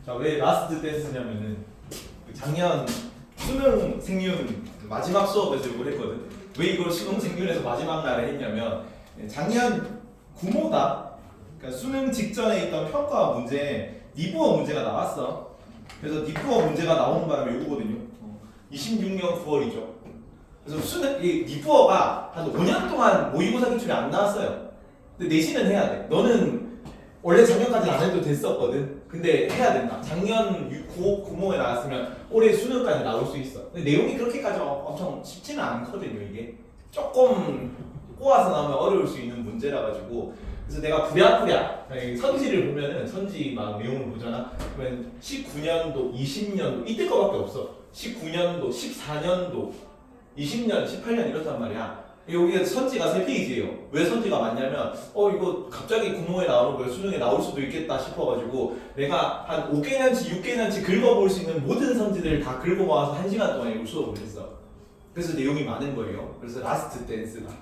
자, 왜 라스트 댄스냐면은 작년 수능 생률 마지막 수업에서 이걸 했거든. 왜 이걸 수능 생률에서 마지막 날에 했냐면 작년 구모다. 그러니까 수능 직전에 있던 평가 문제에 니부어 문제가 나왔어. 그래서 니부어 문제가 나오는 바람에 이거거든요. 26년 9월이죠. 그래서 수능 이 니부어가 한 5년 동안 모의고사 기출이 안 나왔어요. 근데 내신은 해야 돼. 너는 원래 작년까지 안 해도 됐었거든. 근데 해야 된다. 작년 9모에 나왔으면 올해 수능까지 나올 수 있어. 근데 내용이 그렇게까지 엄청 쉽지는 않거든요. 이게 조금 꼬아서 나오면 어려울 수 있는 문제라 가지고. 그래서 내가 부랴부랴 선지를 보면은 선지 막 내용을 보잖아. 그러면 19년도, 20년도 이때 거밖에 없어. 19년도, 14년도, 20년, 18년 이렇단 말이야. 여기에 선지가 3페이지예요. 왜 선지가 많냐면 이거 갑자기 국모에 나오는 거예요. 수능에 나올 수도 있겠다 싶어가지고 내가 한 5개년치, 6개년치 긁어볼 수 있는 모든 선지들을 다 긁어모아서 1시간 동안 이걸 수업을 했어. 그래서 내용이 많은 거예요. 그래서 라스트 댄스다.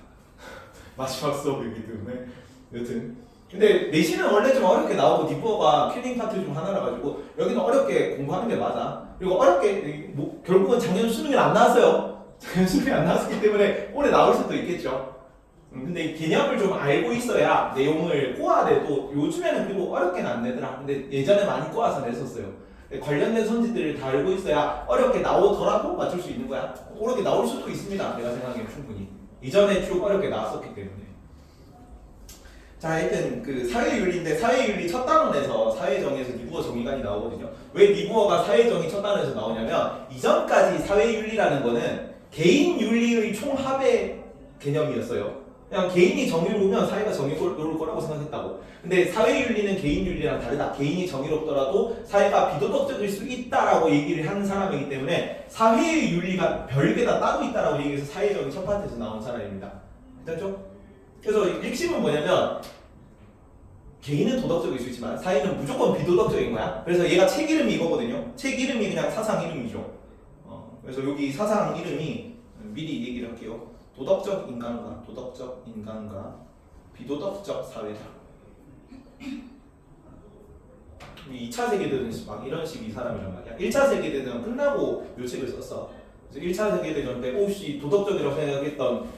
마지막 수업이기 때문에 여튼 근데 내신은 원래 좀 어렵게 나오고 니부어가 킬링 파트 중 하나라 가지고 여기는 어렵게 공부하는 게 맞아. 그리고 어렵게 결국은 작년 수능에 안 나왔어요. 작년 수능에 안 나왔기 때문에 올해 나올 수도 있겠죠. 근데 개념을 좀 알고 있어야 내용을 꼬아내도 요즘에는 그리고 어렵게는 안 내더라. 근데 예전에 많이 꼬아서 냈었어요. 관련된 선지들을 다 알고 있어야 어렵게 나오더라도 맞출 수 있는 거야. 어렵게 나올 수도 있습니다. 내가 생각하기엔 충분히. 이전에 쭉 어렵게 나왔었기 때문에. 자, 하여튼 그 사회윤리인데 사회윤리 첫 단원에서 사회정의에서 니부어 정의관이 나오거든요. 왜 니부어가 사회정의 첫 단원에서 나오냐면 이전까지 사회윤리라는 거는 개인윤리의 총합의 개념이었어요. 그냥 개인이 정의로우면 사회가 정의로울 거라고 생각했다고. 근데 사회윤리는 개인윤리랑 다르다. 개인이 정의롭더라도 사회가 비도덕적일 수 있다라고 얘기를 하는 사람이기 때문에 사회의 윤리가 별개다 따로 있다라고 얘기해서 사회정의 첫 파트에서 나온 사람입니다. 됐죠? 그래서 핵심은 뭐냐면 개인은 도덕적일 수 있지만 사회는 무조건 비도덕적인 거야. 그래서 얘가 책 이름이 이거거든요. 책 이름이 그냥 사상 이름이죠. 그래서 여기 사상 이름이 미리 얘기를 할게요. 도덕적 인간과 비도덕적 사회다. 이 2차 세계대전은 막 이런 식의 이 사람이란 말이야. 1차 세계대전 끝나고 요 책을 썼어. 그래서 1차 세계대전 때 혹시 도덕적이라고 생각했던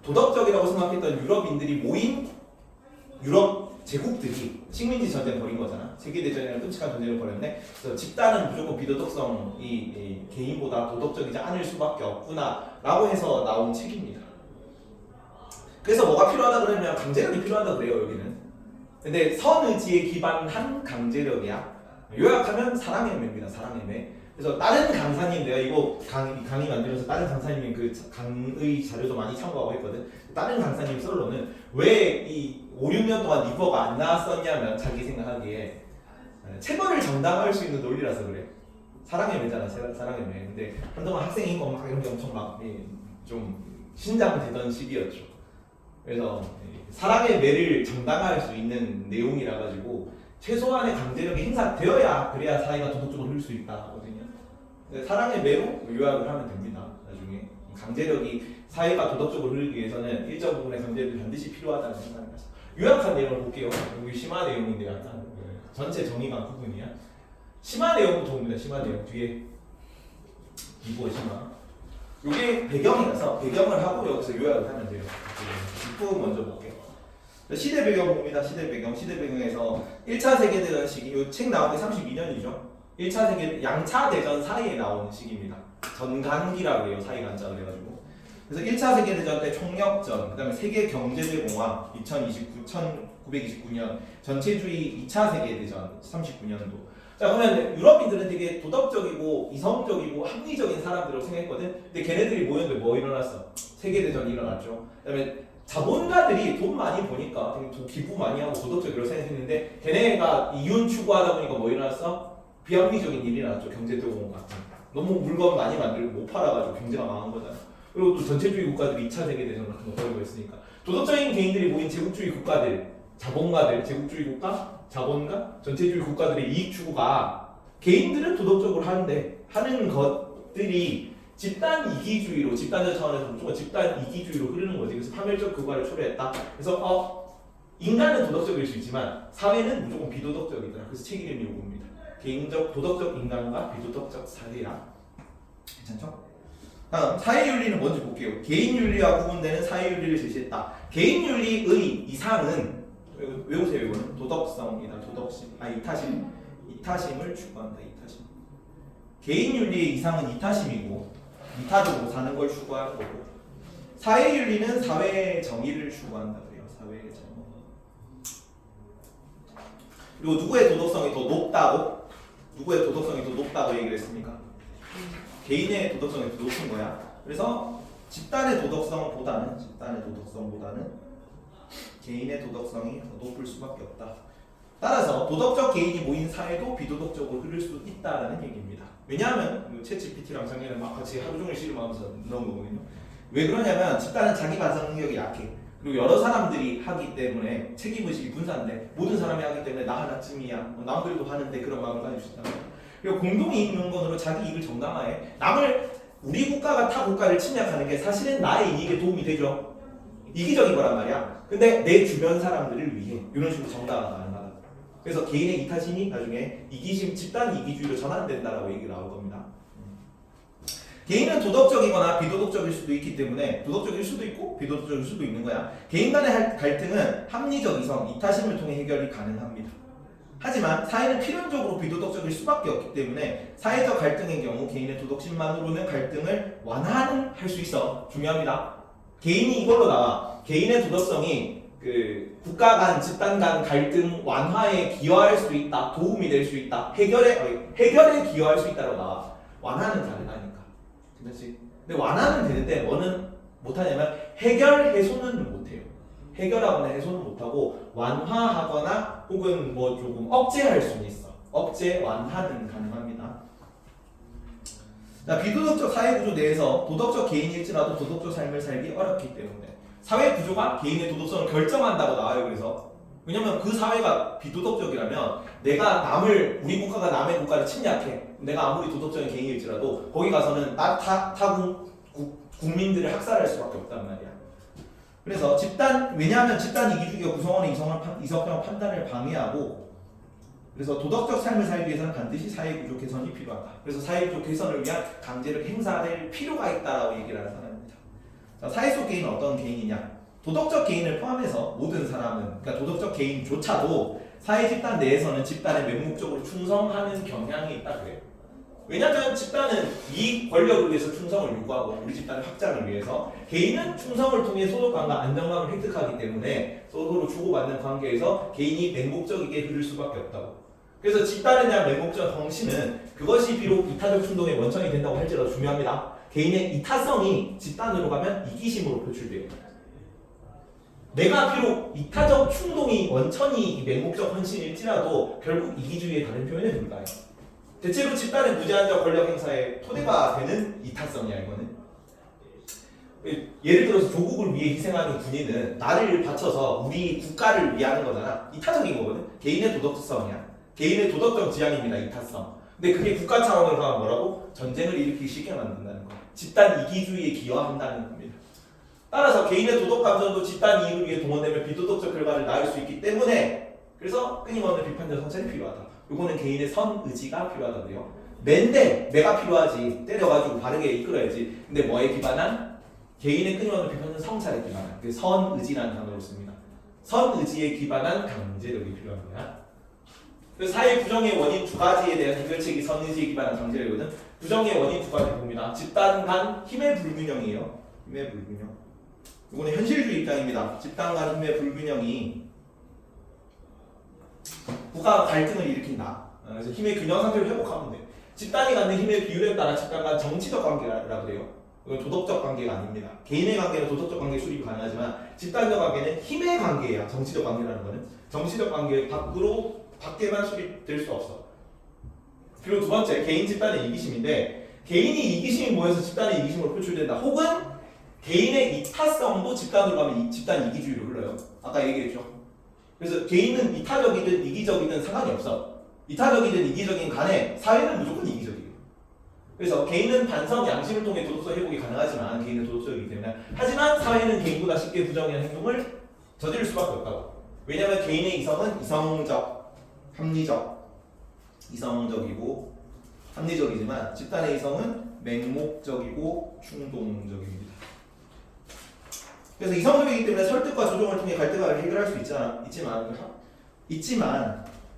도덕적이라고 생각했던 유럽인들이 모인 유럽 제국들이 식민지 전쟁 벌인 거잖아. 세계대전이라는 끔찍한 전쟁을 벌였네. 그래서 집단은 무조건 비도덕성이 개인보다 도덕적이지 않을 수밖에 없구나 라고 해서 나온 책입니다. 그래서 뭐가 필요하다 그러면 강제력이 필요하다 그래요. 여기는. 근데 선의지에 기반한 강제력이야. 요약하면 사랑의 매입니다. 사랑의 매. 그래서 다른 강사님 내가 이거 강의 만들면서 다른 강사님이 그 강의 자료도 많이 참고하고 했거든. 다른 강사님 썰로는 왜 이 5, 6년 동안 니부어가 안 나왔었냐면 자기 생각하기에 체벌을 정당화할 수 있는 논리라서 그래. 사랑의 매잖아. 사랑의 매. 근데 한동안 학생인 거 막 이런 게 엄청 막 좀 신장되던 시기였죠. 그래서 사랑의 매를 정당화할 수 있는 내용이라 가지고 최소한의 강제력이 행사되어야 그래야 사회가 도덕적으로 흐를 수 있다 하거든요. 사랑의 매로 요약을 하면 됩니다. 나중에 강제력이 사회가 도덕적으로 흐르기 위해서는 일정 부분의 강제력이 반드시 필요하다는 생각을 했어요. 요약한 내용을 볼게요. 여기 심화 내용인데 약간 전체 정의관 부분이야. 심화 내용부터 봅니다. 심화 내용 뒤에 이거 심화. 이게 배경이라서 배경을 하고 여기서 요약을 하면 돼요. 뒷부분 먼저 볼게요. 시대 배경 봅니다. 시대 배경에서 1차 세계대전 시기, 이 책 나온 게 32년이죠. 1차 세계 양차 대전 사이에 나오는 시기입니다. 전간기라고 해요. 사이 간자를 해가지고. 그래서 1차 세계대전 때 총력전, 그다음에 세계 경제대공황 1929년, 전체주의 2차 세계대전 39년도. 자, 그러면 유럽인들은 되게 도덕적이고 이성적이고 합리적인 사람들이라고 생각했거든. 근데 걔네들이 모였는데 뭐 일어났어? 세계대전이 일어났죠. 그다음에 자본가들이 돈 많이 버니까 되게 기부 많이 하고 도덕적이라고 생각했는데 걔네가 이윤 추구하다 보니까 뭐 일어났어? 비합리적인 일이 일어났죠. 경제대공황 같은. 너무 물건 많이 만들고 못 팔아가지고 경제가 망한 거잖아. 그리고 또 전체주의 국가들이 2차 세계대전 같은 거 벌이고 있으니까 도덕적인 개인들이 모인 제국주의 국가들, 자본가들, 제국주의 국가, 자본가, 전체주의 국가들의 이익 추구가 개인들은 도덕적으로 하는 것들이 집단 이기주의로, 집단적 차원에서 무조건 집단 이기주의로 흐르는 거지. 그래서 파멸적 교과를 초래했다. 그래서 인간은 도덕적일 수 있지만 사회는 무조건 비도덕적이더라. 그래서 책 이름이 요겁니다. 개인적 도덕적 인간과 비도덕적 사회야. 괜찮죠? 다음 사회윤리는 먼저 볼게요. 개인윤리와 구분되는 사회윤리를 제시했다. 개인윤리의 이상은 외우세요. 이거는 도덕성이다. 도덕심. 이타심을 추구한다. 이타심. 개인윤리의 이상은 이타심이고 이타적으로 사는 걸 추구하는 거고, 사회윤리는 사회의 정의를 추구한다. 그래요. 사회의 정의. 그리고 누구의 도덕성이 더 높다고? 누구의 도덕성이 더 높다고 얘기를 했습니까? 개인의 도덕성이 더 높은 거야. 그래서 집단의 도덕성보다는 개인의 도덕성이 더 높을 수밖에 없다. 따라서 도덕적 개인이 모인 사회도 비도덕적으로 흐를 수 있다라는 얘기입니다. 왜냐하면 챗GPT랑 작년에 막 같이 하루 종일 씨름하면서 넣은 거거든요. 왜 그러냐면 집단은 자기 반성 능력이 약해. 그리고 여러 사람들이 하기 때문에 책임의식이 분산돼. 모든 사람이 하기 때문에 나 하나쯤이야. 남들도 하는데 그런 마음을 가질 수 있다. 그리고 공동이익 명분으로 자기 이익을 정당화해. 우리 국가가 타 국가를 침략하는 게 사실은 나의 이익에 도움이 되죠. 이기적인 거란 말이야. 근데 내 주변 사람들을 위해 이런 식으로 정당화가 가능하다. 그래서 개인의 이타심이 나중에 이기심, 집단 이기주의로 전환된다라고 얘기가 나올 겁니다. 개인은 도덕적이거나 비도덕적일 수도 있기 때문에 도덕적일 수도 있고 비도덕적일 수도 있는 거야. 개인 간의 갈등은 합리적 이성, 이타심을 통해 해결이 가능합니다. 하지만 사회는 필연적으로 비도덕적일 수밖에 없기 때문에 사회적 갈등의 경우 개인의 도덕심만으로는 갈등을 완화는 할 수 있어. 중요합니다. 개인이 이걸로 나와. 개인의 도덕성이 국가 간, 집단 간 갈등 완화에 기여할 수 있다. 도움이 될 수 있다. 해결에 기여할 수 있다고 나와. 완화는 가능하니까. 그렇지? 근데 완화는 되는데 뭐는 못하냐면 해결, 해소는 못해요. 해결하거나 해소는 못하고 완화하거나 혹은 뭐 조금 억제할 수는 있어. 억제, 완화는 가능합니다. 자, 비도덕적 사회 구조 내에서 도덕적 개인일지라도 도덕적 삶을 살기 어렵기 때문에 사회 구조가 개인의 도덕성을 결정한다고 나와요. 그래서 왜냐면 그 사회가 비도덕적이라면 우리 국가가 남의 국가를 침략해. 내가 아무리 도덕적인 개인일지라도 거기 가서는 국민들을 학살할 수밖에 없단 말이야. 그래서 왜냐하면 집단 이기주의가 구성원의 이성적 판단을 방해하고, 그래서 도덕적 삶을 살기 위해서는 반드시 사회구조 개선이 필요하다. 그래서 사회구조 개선을 위한 강제력 행사될 필요가 있다라고 얘기를 하는 사람입니다. 자, 사회 속 개인은 어떤 개인이냐? 도덕적 개인을 포함해서 모든 사람은, 그러니까 도덕적 개인조차도 사회 집단 내에서는 집단에 맹목적으로 충성하는 경향이 있다 그래요. 왜냐하면 집단은 이익, 권력을 위해서 충성을 요구하고 우리 집단의 확장을 위해서, 개인은 충성을 통해 소속감과 안정감을 획득하기 때문에 서로 주고받는 관계에서 개인이 맹목적이게 흐를 수밖에 없다고. 그래서 집단에 대한 맹목적 헌신은 그것이 비록 이타적 충동의 원천이 된다고 할지라도 중요합니다. 개인의 이타성이 집단으로 가면 이기심으로 표출돼요. 내가 비록 이타적 충동이 원천이 맹목적 헌신일지라도 결국 이기주의의 다른 표현에 불과해요. 대체로 집단의 무제한적 권력 행사에 토대가 되는 이타성이야. 이거는 예를 들어서 조국을 위해 희생하는 군인은 나를 바쳐서 우리 국가를 위하는 거잖아. 이타적인 거거든. 개인의 도덕성이야. 개인의 도덕적 지향입니다. 이타성. 근데 그게 국가 차원으로 가면 뭐라고? 전쟁을 일으키기 쉽게 만든다는 거. 집단 이기주의에 기여한다는 겁니다. 따라서 개인의 도덕 감정도 집단 이익을 위해 동원되면 비도덕적 결과를 낳을 수 있기 때문에, 그래서 끊임없는 비판적 성찰이 필요하다. 요거는 개인의 선 의지가 필요하다고요. 맨데 내가 필요하지. 때려가지고 바르게 이끌어야지. 근데 뭐에 기반한? 개인의 끊임없는 비판적 성찰에 기반한. 그 선 의지라는 단어를 씁니다. 선 의지에 기반한 강제력이 필요한 거야. 그래서 사회 부정의 원인 두 가지에 대한 해결책이 선 의지에 기반한 강제력이거든. 부정의 원인 두 가지 봅니다. 집단 간 힘의 불균형이에요. 힘의 불균형. 이거는 현실주의 입장입니다. 집단 간 힘의 불균형이 국가가 갈등을 일으킨다. 그래서 힘의 균형 상태를 회복하면 돼. 집단이 갖는 힘의 비율에 따라 집단 간 정치적 관계라고 해요. 이건 도덕적 관계가 아닙니다. 개인의 관계는 도덕적 관계 수립이 가능하지만 집단적 관계는 힘의 관계야. 정치적 관계라는 거는 정치적 관계 밖에만 수립될 수 없어. 그리고 두 번째, 개인 집단의 이기심인데, 개인이 이기심이 모여서 집단의 이기심으로 표출된다. 혹은 개인의 이타성도 집단으로 가면 집단 이기주의로 흘러요. 아까 얘기했죠. 그래서 개인은 이타적이든 이기적이든 상관이 없어. 이타적이든 이기적인 간에 사회는 무조건 이기적이에요. 그래서 개인은 반성, 양심을 통해 도덕적 회복이 가능하지만 개인은 도덕적이기 때문에, 하지만 사회는 개인보다 쉽게 부정한 행동을 저지를 수밖에 없다고. 왜냐면 개인의 이성은 이성적, 합리적, 이성적이고 합리적이지만 집단의 이성은 맹목적이고 충동적입니다. 그래서 이성적이기 때문에 설득과 조정을 통해 갈등을 해결할 수 있지만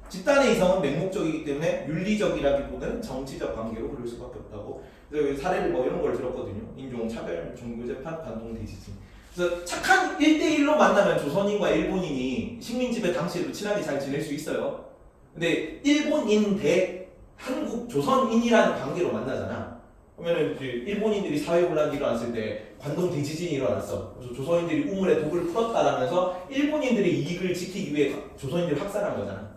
집단의 이성은 맹목적이기 때문에 윤리적이라기보다는 정치적 관계로 흐를 수밖에 없다고. 그래서 사례를 뭐 이런 걸 들었거든요. 인종, 차별, 종교재판, 반동, 대지진. 그래서 착한 1대1로 만나면 조선인과 일본인이 식민지배 당시에도 친하게 잘 지낼 수 있어요. 근데 일본인 대 한국 조선인이라는 관계로 만나잖아. 그러면은 이제 일본인들이 사회혼란이 일어났을 때 관동 대지진이 일어났어. 그래서 조선인들이 우물에 독을 풀었다라면서 일본인들의 이익을 지키기 위해 조선인들을 학살한 거잖아.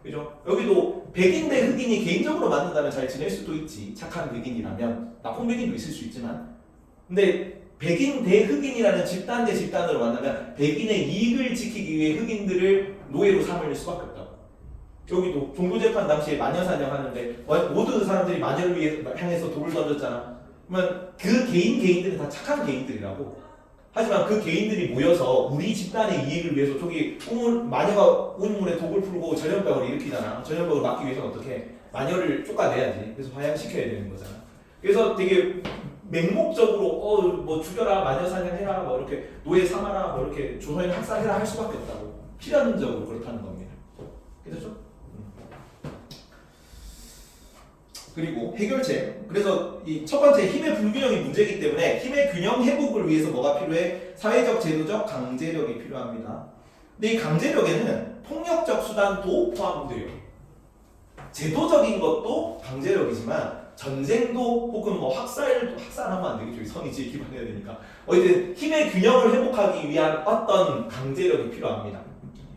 그죠? 여기도 백인 대 흑인이 개인적으로 만난다면 잘 지낼 수도 있지. 착한 백인이라면. 나쁜 백인도 있을 수 있지만. 근데 백인 대 흑인이라는 집단 대 집단으로 만나면 백인의 이익을 지키기 위해 흑인들을 노예로 삼을 수밖에 없다고. 여기도 종교재판 당시에 마녀사냥 하는데 모든 사람들이 마녀를 위해 향해서 돌을 던졌잖아. 그러면 그 개인들은 다 착한 개인들이라고. 하지만 그 개인들이 모여서 우리 집단의 이익을 위해서 저기 마녀가 우물에 독을 풀고 전염병을 일으키잖아. 전염병을 막기 위해서는 어떻게 마녀를 쫓아내야지. 그래서 화양시켜야 되는 거잖아. 그래서 되게 맹목적으로 뭐 죽여라, 마녀 사냥해라, 뭐 이렇게 노예 삼아라, 뭐 이렇게 조선인 학살해라 할 수밖에 없다고. 필연적으로 그렇다는 겁니다. 그렇죠? 그리고 해결책. 그래서 이 첫 번째 힘의 불균형이 문제이기 때문에 힘의 균형 회복을 위해서 뭐가 필요해? 사회적, 제도적 강제력이 필요합니다. 근데 이 강제력에는 폭력적 수단도 포함돼요. 제도적인 것도 강제력이지만 전쟁도 혹은 뭐 학살하면 안 되겠죠. 선의지에 기반해야 되니까. 어쨌든 힘의 균형을 회복하기 위한 어떤 강제력이 필요합니다.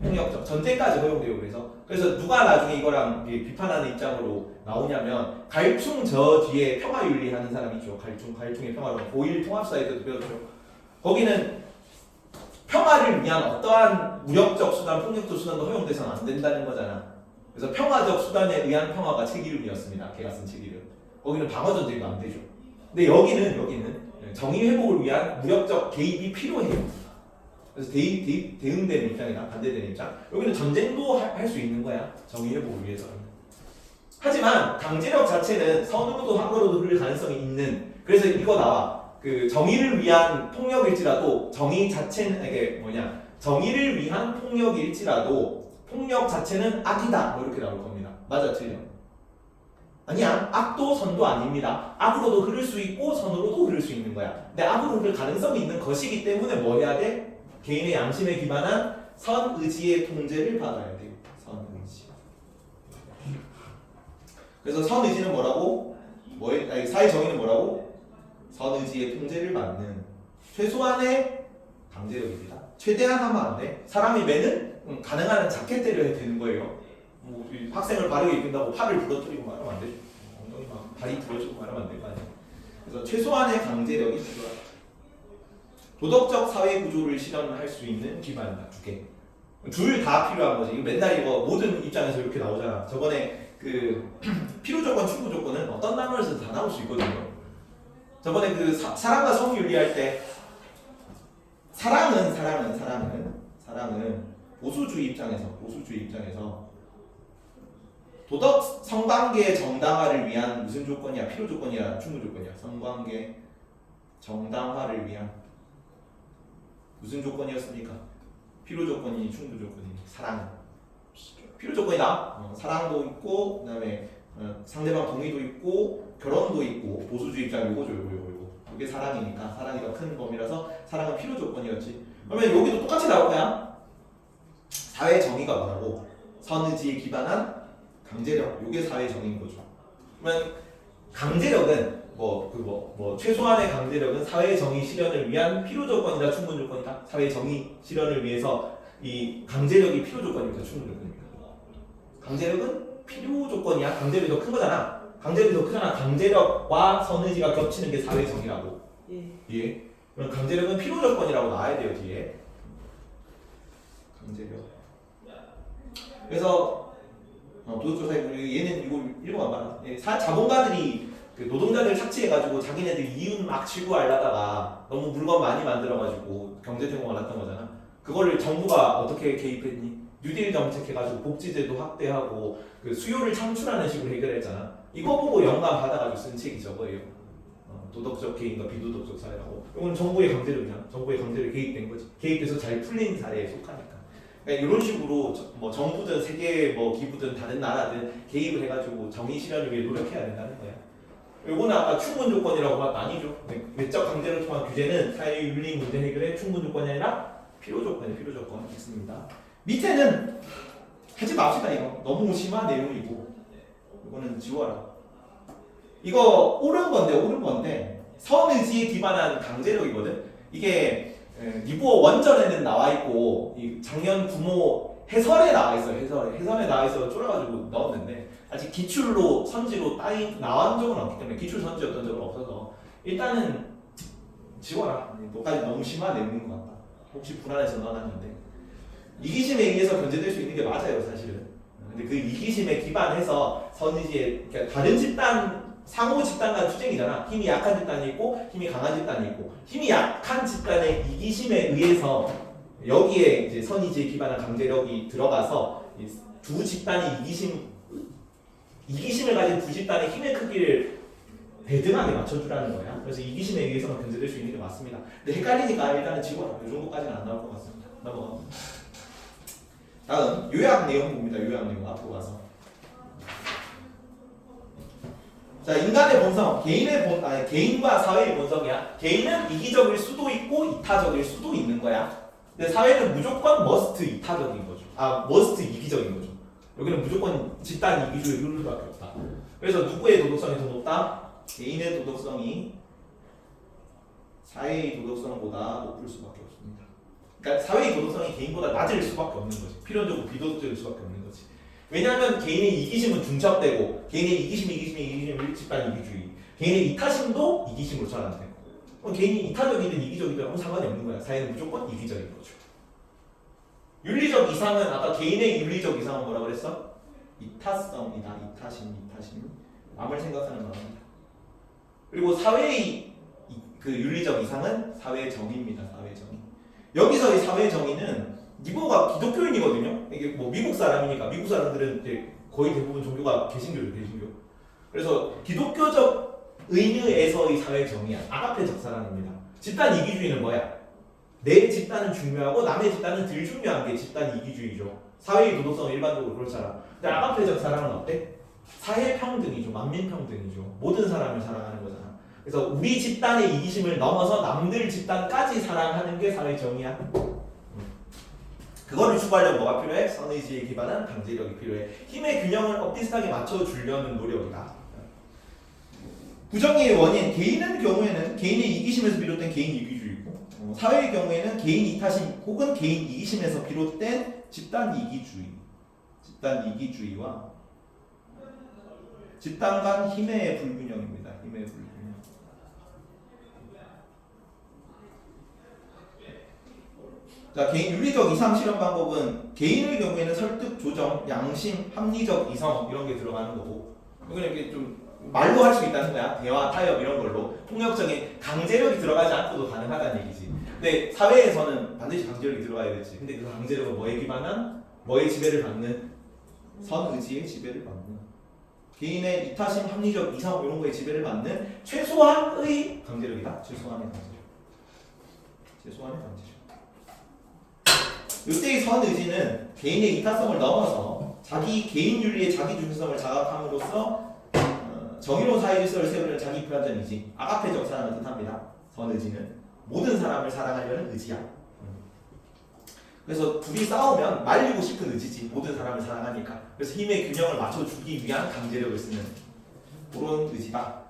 폭력적 전쟁까지 허용돼요. 그래서 누가 나중에 이거랑 비판하는 입장으로 나오냐면 갈충 저 뒤에 평화윤리 하는 사람이 있죠. 갈충의 평화론 고일 통합사에서도 배웠죠. 거기는 평화를 위한 어떠한 무력적 수단, 폭력적 수단도 허용돼서는 안 된다는 거잖아. 그래서 평화적 수단에 의한 평화가 책 이름이었습니다. 걔가 쓴 책 이름. 거기는 방어 전쟁도 안 되죠. 근데 여기는 정의 회복을 위한 무력적 개입이 필요해요. 그래서 대응되는 입장이나 반대되는 입장. 여기는 전쟁도 할 수 있는 거야. 정의 회복을 위해서는. 하지만 강제력 자체는 선으로도 악으로도 흐를 가능성이 있는. 그래서 이거 나와. 그 정의를 위한 폭력일지라도 정의 자체는 이게 정의를 위한 폭력일지라도 폭력 자체는 악이다. 뭐 이렇게 나올 겁니다. 맞아, 틀려? 아니야. 악도 선도 아닙니다. 악으로도 흐를 수 있고 선으로도 흐를 수 있는 거야. 근데 악으로 흐를 가능성이 있는 것이기 때문에 뭐 해야 돼? 개인의 양심에 기반한 선의지의 통제를 받아야 돼요. 선의지. 그래서 선의지는 뭐라고? 사회 정의는 뭐라고? 선의지의 통제를 받는 최소한의 강제력입니다. 최대한 하면 안 돼. 사람이 매는 가능한 한 작게 때려야 되는 거예요. 뭐 학생을 바르게 이끈다고 팔을 부러뜨리고 말하면 안 되죠. 엉덩이 막 다리 부러지고 말하면 안 될 거 아니에요. 그래서 최소한의 강제력이 필요하다. 도덕적 사회 구조를 실현할 수 있는 기반이다. 두 개. 둘 다 필요한 거지. 이거 맨날 이거 모든 입장에서 이렇게 나오잖아. 저번에 그 필요 조건, 충분 조건은 어떤 단어에서 다 나올 수 있거든요. 저번에 그 사랑과 성이 윤리할 때 사랑은 보수주의 입장에서 도덕 성관계 정당화를 위한 무슨 조건이야? 필요 조건이야? 충분 조건이야? 성관계 정당화를 위한 무슨 조건이었습니까? 필요 조건이 충분 조건이 사랑. 필요 조건이다. 사랑도 있고 그다음에 상대방 동의도 있고 결혼도 있고 보수주의 입장 요거죠. 이게 사랑이니까 사랑이 더 큰 범위라서 사랑은 필요 조건이었지. 그러면 여기도 똑같이 나올 거야. 사회 정의가 뭐라고? 선의지에 기반한 강제력. 이게 사회 정의인 거죠. 그러면 강제력은 최소한의 강제력은 사회 정의 실현을 위한 필요 조건이다, 충분 조건이다. 사회 정의 실현을 위해서 이 강제력이 필요 조건입니다, 충분 조건입니다. 강제력은 필요 조건이야. 강제력이 더 큰 거잖아. 강제력이 더 크잖아. 강제력과 선의지가 겹치는 게 사회 정의라고. 예. 그럼 강제력은 필요 조건이라고 나와야 돼요, 뒤에. 강제력. 그래서 도덕조사에 얘는 이거 읽어봐봐. 자본가들이 그 노동자들 착취해가지고 자기네들 이윤 막 취구하려다가 너무 물건 많이 만들어가지고 경제태공을 했던 거잖아. 그거를 정부가 어떻게 개입했니? 뉴딜 정책 해가지고 복지제도 확대하고 그 수요를 창출하는 식으로 해결했잖아. 이거 보고 영감 받아가지고 쓴 책이 저거예요. 도덕적 개인과 비도덕적 사회라고. 이건 정부의 강제력이잖아. 정부의 강제력이 개입된 거지. 개입돼서 잘 풀린 사례에 속하니까. 그러니까 이런 식으로 뭐 정부든 세계 뭐 기구든 다른 나라든 개입을 해가지고 정의 실현을 위해 노력해야 된다는 거야. 요거는 아까 충분 조건이라고 한 거 아니죠. 외적 강제를 통한 규제는 사회 윤리 문제 해결의 충분 조건이 아니라 필요 조건이 필요 조건 있습니다. 밑에는 하지 맙시다. 이거 너무 심한 내용이고 이거는 지워라. 이거 옳은 건데 선의지에 기반한 강제력이거든. 이게 니부어 원전에는 나와 있고 이 작년 구모 해설에 나와 있어요. 해설에 나와 있어 쫄아가지고 넣었는데 아직 기출로 선지로 나온 적은 없기 때문에 기출 선지였던 적은 없어서 일단은 지워라. 너까지 너무 심한 내용인 것 같다. 혹시 불안해서 넣어놨는데 이기심에 의해서 견제될 수 있는 게 맞아요, 사실은. 근데 그 이기심에 기반해서 선의지에 그러니까 다른 집단 상호 집단 간 투쟁이잖아. 힘이 약한 집단이 있고 힘이 강한 집단이 있고 힘이 약한 집단의 이기심에 의해서 여기에 이제 선의지에 기반한 강제력이 들어가서 두 집단이 이기심을 가진 두 집단의 힘의 크기를 배등하게 맞춰주라는 거야. 그래서 이기심에 의해서만 견제될 수 있는 게 맞습니다. 근데 헷갈리니까 일단은 지워라. 이 정도까지는 안 나올 것 같습니다. 넘어가. 다음 요약 내용 봅니다. 요약 내용 앞으로 가서. 자, 인간의 본성, 개인과 사회의 본성이야. 개인은 이기적일 수도 있고 이타적일 수도 있는 거야. 근데 사회는 무조건 머스트 이타적인 거죠. 머스트 이기적인 거죠. 여기는 무조건 집단 이기주의 룰밖에 없다. 그래서 누구의 도덕성이 더 높다? 개인의 도덕성이 사회의 도덕성보다 높을 수밖에 없습니다. 그러니까 사회의 도덕성이 개인보다 낮을 수밖에 없는 거지. 필연적으로 비도덕적일 수밖에 없는 거지. 왜냐하면 개인의 이기심은 중첩되고 개인의 이기심 집단 이기주의, 개인의 이타심도 이기심으로 전환되고. 그럼 개인이 이타적이든 이기적이든 아무 상관이 없는 거야. 사회는 무조건 이기적인 거죠. 윤리적 이상은 아까 개인의 윤리적 이상은 뭐라 그랬어? 이타성이다. 이타심. 남을 생각하는 마음이다. 그리고 사회의 그 윤리적 이상은 사회의 정의입니다. 사회의 정의. 여기서 이 사회의 정의는 니보가 기독교인이거든요. 이게 뭐 미국 사람이니까 미국 사람들은 이제 거의 대부분 종교가 개신교죠, 개신교. 그래서 기독교적 의미에서의 사회의 정의야. 아가페적 사랑입니다. 집단 이기주의는 뭐야? 내 집단은 중요하고 남의 집단은 덜 중요한 게 집단 이기주의죠. 사회의 도덕성은 일반적으로 그렇잖아. 근데 아가페적 사랑은 어때? 사회 평등이죠. 만민 평등이죠. 모든 사람을 사랑하는 거잖아. 그래서 우리 집단의 이기심을 넘어서 남들 집단까지 사랑하는 게 사회 정의야. 그거를 추구하려면 뭐가 필요해? 선의지에 기반한 강제력이 필요해. 힘의 균형을 비슷하게 맞춰주려는 노력이다. 부정의의 원인, 개인의 경우에는 개인의 이기심에서 비롯된 개인 이기주의고, 사회의 경우에는 개인 이타심 혹은 개인 이기심에서 비롯된 집단 이기주의와 집단 간 힘의 불균형입니다. 힘의 불균형. 자, 개인 윤리적 이상 실현 방법은 개인의 경우에는 설득, 조정, 양심, 합리적 이성 이런 게 들어가는 거고, 이건 이렇게 좀 말로 할 수 있다는 거야. 대화, 타협 이런 걸로 폭력적인 강제력이 들어가지 않고도 가능하다는 얘기지. 근데 사회에서는 반드시 강제력이 들어가야겠지. 근데 그 강제력은 뭐에 기반한? 뭐의 지배를 받는? 선의지의 지배를 받는. 개인의 이타심, 합리적 이성 이런 거에 지배를 받는 최소한의 강제력이다. 최소한의 강제력. 이때의 선의지는 개인의 이타성을 넘어서 자기 개인 윤리의 자기 중심성을 자각함으로써 정의로운 사회 질서를 세우려는 자기 불완전이지. 아가페적 사랑을 뜻합니다. 선의지는 모든 사람을 사랑하려는 의지야. 그래서 둘이 싸우면 말리고 싶은 의지지. 모든 사람을 사랑하니까. 그래서 힘의 균형을 맞춰주기 위한 강제력을 쓰는 그런 의지다.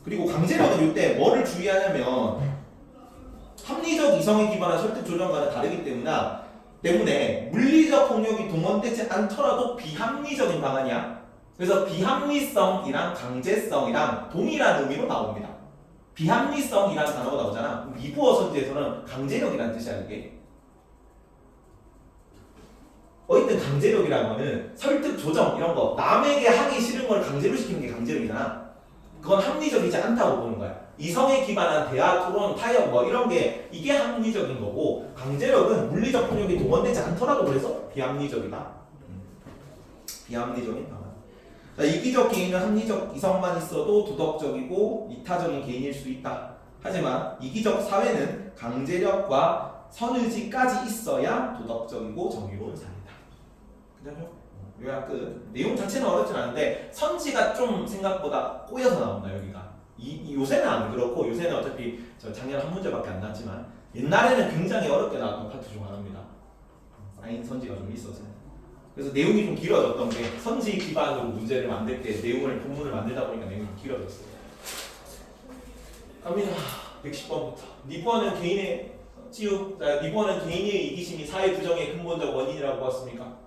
그리고 강제력은 이때 뭐를 주의하냐면 합리적 이성에 기반한 설득 조정과는 다르기 때문에 물리적 폭력이 동원되지 않더라도 비합리적인 방안이야. 그래서 비합리성이랑 강제성이랑 동일한 의미로 나옵니다. 비합리성이라는 단어가 나오잖아. 미부어 선지에서는 강제력이라는 뜻이야. 이게 어쨌든 강제력이라는 거는 설득, 조정 이런 거 남에게 하기 싫은 걸 강제로 시키는 게 강제력이잖아. 그건 합리적이지 않다고 보는 거야. 이성에 기반한 대화, 토론, 타협 뭐 이런 게 이게 합리적인 거고 강제력은 물리적 폭력이 동원되지 않더라도 그래서 비합리적이다. 비합리적인 방안. 자, 이기적 개인은 합리적 이성만 있어도 도덕적이고 이타적인 개인일 수 있다. 하지만 이기적 사회는 강제력과 선의지까지 있어야 도덕적이고 정의로운 사회다. 그죠? 요약 끝. 내용 자체는 어렵진 않은데 선지가 좀 생각보다 꼬여서 나온다 여기가. 요새는 안 그렇고 요새는 어차피 저 작년 한 문제밖에 안 났지만 옛날에는 굉장히 어렵게 나왔던 파트 중 하나입니다. 사인 선지가 좀 있어서. 그래서 내용이 좀 길어졌던 게 선지 기반으로 문제를 만들 때 내용을 본문을 만들다 보니까 내용이 좀 길어졌어요. 갑니다. 110번부터. 니부어는 개인의 니부어는 개인의 이기심이 사회 부정의 근본적 원인이라고 보았습니까?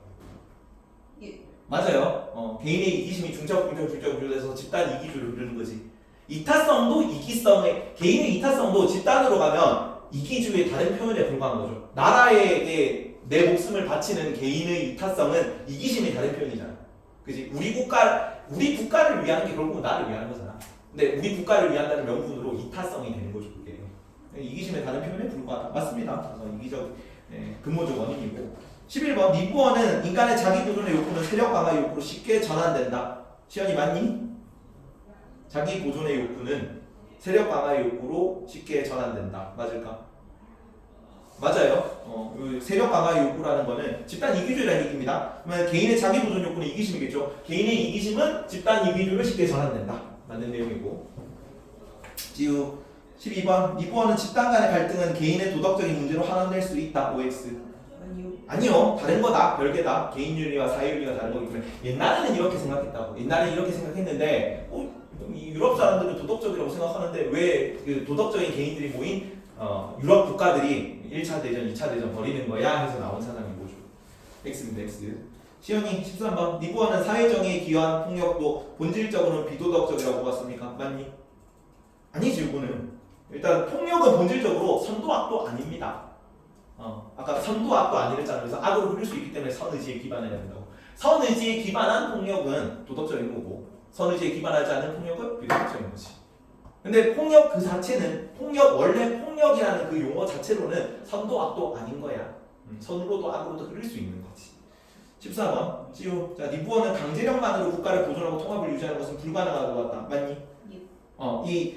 예. 맞아요. 개인의 이기심이 중적 돼서 집단 이기주를 이루는 거지. 이타성도 이기성의 개인의 이타성도 집단으로 가면 이기주의 다른 표현에 불과한 거죠. 나라에게 내 목숨을 바치는 개인의 이타성은 이기심의 다른 표현이잖아. 그지? 우리 국가를 위한 게 결국은 나를 위한 거잖아. 근데 우리 국가를 위한다는 명분으로 이타성이 되는 거죠. 그게 이기심의 다른 표현에 불과하다. 맞습니다. 그래서 이기적 근본적 원인이고. 11번 니부어는 인간의 자기 보존의 욕구는 세력 강화 욕구로 쉽게 전환된다. 시연이 맞니? 자기 보존의 욕구는 세력 강화의 욕구로 쉽게 전환된다. 맞을까? 맞아요. 세력 강화의 욕구라는 거는 집단 이기주의라는 얘기입니다. 그러면 개인의 자기 보존 욕구는 이기심이겠죠. 개인의 이기심은 집단 이기주의로 쉽게 전환된다. 맞는 내용이고. 지우 12번 니부어는 집단 간의 갈등은 개인의 도덕적인 문제로 환원될 수 있다. OX. 아니요. 다른 거다. 별개다. 개인윤리와 사회윤리가 다른 거기 때문에 옛날에는 이렇게 생각했다고. 옛날에는 이렇게 생각했는데 유럽 사람들은 도덕적이라고 생각하는데 왜 그 도덕적인 개인들이 모인 유럽 국가들이 1차 대전, 2차 대전 벌이는 거야 해서 나온 사람이 뭐죠? X입니다. X. 시연이 13번 니부어는 사회정의에 기여한 폭력도 본질적으로는 비도덕적이라고 봤습니까? 맞니? 아니지 이거는. 일단 폭력은 본질적으로 선도악도 아닙니다. 아까 선도악도 아니랬잖아요. 그래서 악으로 흐를 수 있기 때문에 선의지에 기반해야 된다고. 선의지에 기반한 폭력은 도덕적인 거고 선의지에 기반하지 않은 폭력은 비도덕적인 거지. 근데 폭력 그 자체는 원래 폭력이라는 그 용어 자체로는 선도악도 아닌 거야. 선으로도 악으로도 흐를 수 있는 거지. 14번 지우. 자, 니부어는 강제력만으로 국가를 보존하고 통합을 유지하는 것은 불가능하다고 봤다. 맞니? 이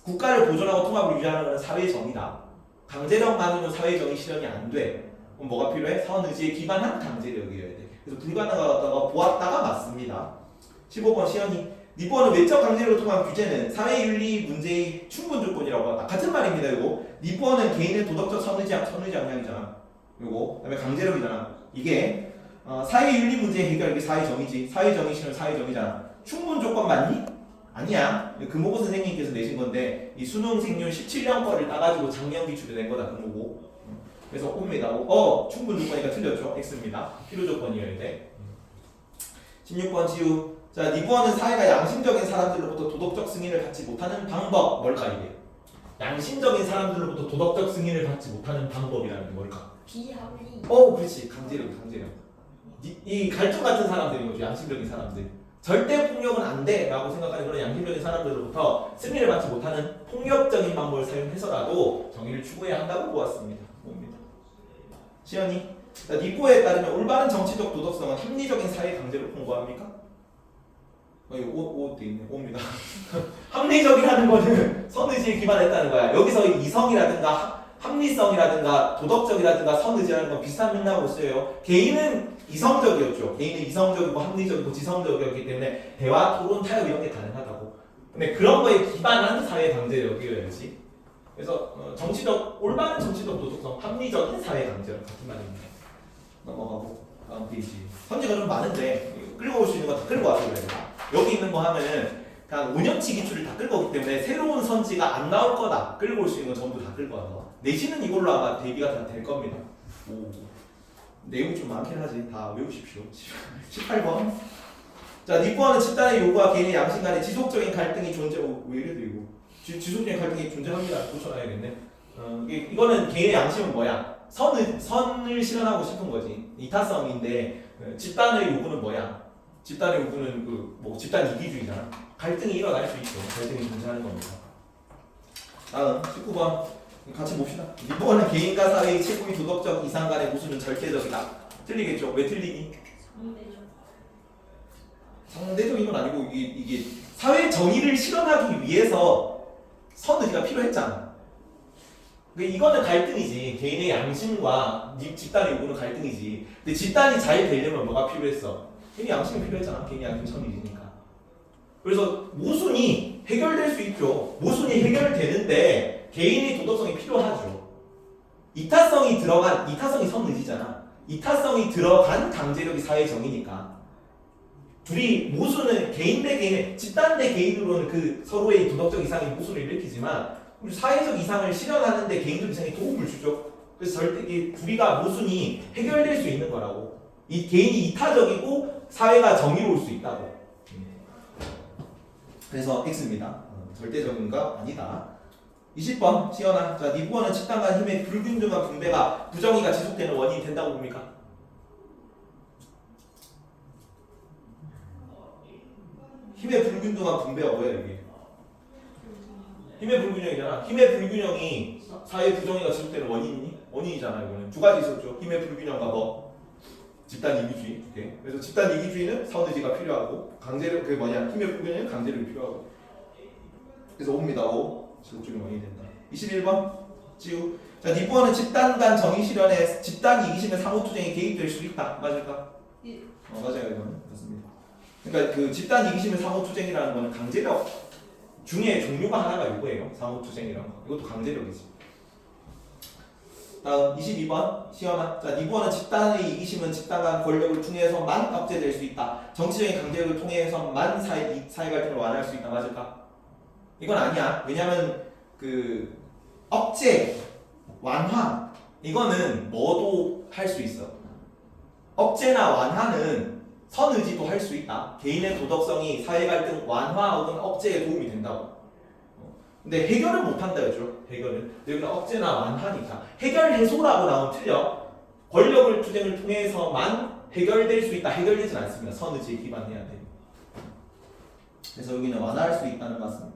국가를 보존하고 통합을 유지하는 것은 사회정의다. 강제력만으로 사회정의 실현이 안 돼. 그럼 뭐가 필요해? 선의지에 기반한 강제력이어야 돼. 그래서 불가능하다고 보았다가 맞습니다. 15번 시연이 니부어는 외적 강제력을 통한 규제는 사회윤리 문제의 충분 조건이라고 한다. 같은 말입니다. 이거 니부어는 개인의 도덕적 선의지 역량이잖아. 이거 그다음에 강제력이잖아. 이게 사회윤리 문제 해결 이게 사회정의지. 사회정의 실현 사회정의잖아. 충분 조건 맞니? 아니야. 금호고 선생님께서 내신 건데 이 수능 생률 17년 거를 따가지고 작년 기출에 낸 거다. 금호고. 그래서 옵니다. 충분 조건이니까 틀렸죠. X입니다. 필요 조건이어야 돼. 16번 지우. 자, 니부어는 사회가 양심적인 사람들로부터 도덕적 승인을 받지 못하는 방법. 뭘까 이게? 양심적인 사람들로부터 도덕적 승인을 받지 못하는 방법이라는 게 뭘까? 비합리. 그렇지. 강제력. 이 갈등 같은 사람들인 거죠. 양심적인 사람들. 절대 폭력은 안 돼라고 생각하는 그런 양심적인 사람들로부터 승인을 받지 못하는 폭력적인 방법을 사용해서라도 정의를 추구해야 한다고 보았습니다. 봅니다. 시연이 니부어에 따르면 올바른 정치적 도덕성은 합리적인 사회 강제로 통보합니까? 이거 돼 있네. 옵니다. 합리적이라는 거는 선의지에 기반했다는 거야. 여기서 이성이라든가 합리성이라든가 도덕적이라든가 선의지라는 건 비슷한 맥락으로 쓰여요. 개인은 이성적이었죠. 개인은 이성적이고 합리적이고 지성적이었기 때문에 대화, 토론, 타협 이런 게 가능하다고. 근데 그런 거에 기반한 사회 강제력이어야지. 그래서 올바른 정치적 도덕성, 합리적인 사회 강제력 같은 말입니다. 넘어가고 다음 페이지. 선지가 좀 많은데 끌고 올 수 있는 거 다 끌고 와서 그래요. 여기 있는 거 하면은 그냥 5년치 기출을 다 끌고 오기 때문에 새로운 선지가 안 나올 거다. 끌고 올 수 있는 거 전부 다 끌고 와서 내신은 이걸로 아마 대비가 다 될 겁니다. 내용이 좀 많긴 하지. 다 외우십시오. 18번. 자, 니부어는 집단의 요구와 개인의 양심 간의 지속적인 갈등이 왜 이래도 이거 지속적인 갈등이 존재합니다. 고쳐놔야겠네. 이거는 개인의 양심은 뭐야? 선을 실현하고 싶은 거지. 이타성인데 집단의 요구는 뭐야? 집단의 요구는 집단 이기주의잖아. 갈등이 일어날 수 있죠. 갈등이 존재하는 겁니다. 다음 19번 같이 봅시다. 이번은 개인과 사회의 최고의 도덕적 이상 간의 모순은 절대적이다. 틀리겠죠? 왜 틀리니? 상대적인 건 아니고 이게 사회 정의를 실현하기 위해서 선의지가 필요했잖아. 그러니까 이거는 갈등이지. 개인의 양심과 집단의 요구는 갈등이지. 근데 집단이 잘 되려면 뭐가 필요했어? 개인의 양심이 필요했잖아. 개인의 양심 선의지니까. 그래서 모순이 해결될 수 있죠. 모순이 해결되는데 개인의 도덕성이 필요하죠. 이타성이 선의지잖아. 이타성이 들어간 강제력이 사회 정의니까. 둘이 모순은 개인 대 개인, 집단 대 개인으로는 그 서로의 도덕적 이상의 모순을 일으키지만 우리 사회적 이상을 실현하는데 개인적 이상이 도움을 주죠. 그래서 절대 이 둘이가 모순이 해결될 수 있는 거라고. 이 개인이 이타적이고 사회가 정의로울 수 있다고. 그래서 X입니다. 절대적인가 아니다. 20번 시연아. 자, 니부어는 집단 간 힘의 불균등한 분배가 부정의가 지속되는 원인이 된다고 봅니까? 힘의 불균등한 분배가 뭐야 이게? 힘의 불균형이잖아. 힘의 불균형이 사회 부정의가 지속되는 원인이니? 원인이잖아. 이거는 두 가지 있었죠. 힘의 불균형과 뭐? 집단 이기주의. 오케이. 그래서 집단 이기주의는 선의지가 필요하고 강제력 그 뭐냐? 힘의 불균형은 강제력이 필요하고. 그래서 5입니다. 5. 지속적인 원인이 된다. 21번 지우. 자, 니부어는 집단 간 정의 실현에 집단 이기심의 상호투쟁에 개입될 수 있다. 맞을까? 예. 맞아요. 이거는 맞습니다. 그러니까 그 집단 이기심의 상호투쟁이라는 거는 강제력 중에 종류가 하나가 이거예요. 상호투쟁이라는 거. 이것도 강제력이지. 다음 22번 시연아. 자, 니부어는 집단의 이기심은 집단 간 권력을 통해서만 억제될 수 있다. 정치적인 강제력을 통해서만 사회 갈등을 완화할 수 있다. 맞을까? 이건 아니야. 왜냐면 그 억제, 완화 이거는 뭐도 할 수 있어. 억제나 완화는 선의지도 할 수 있다. 개인의 도덕성이 사회 갈등 완화 혹은 억제에 도움이 된다고. 근데 해결은 못한다 했죠. 해결은. 여기는 억제나 완화니까. 해결 해소라고 나오면 틀려. 권력을 투쟁을 통해서만 해결될 수 있다. 해결되진 않습니다. 선의지에 기반해야 돼. 그래서 여기는 완화할 수 있다는 말씀.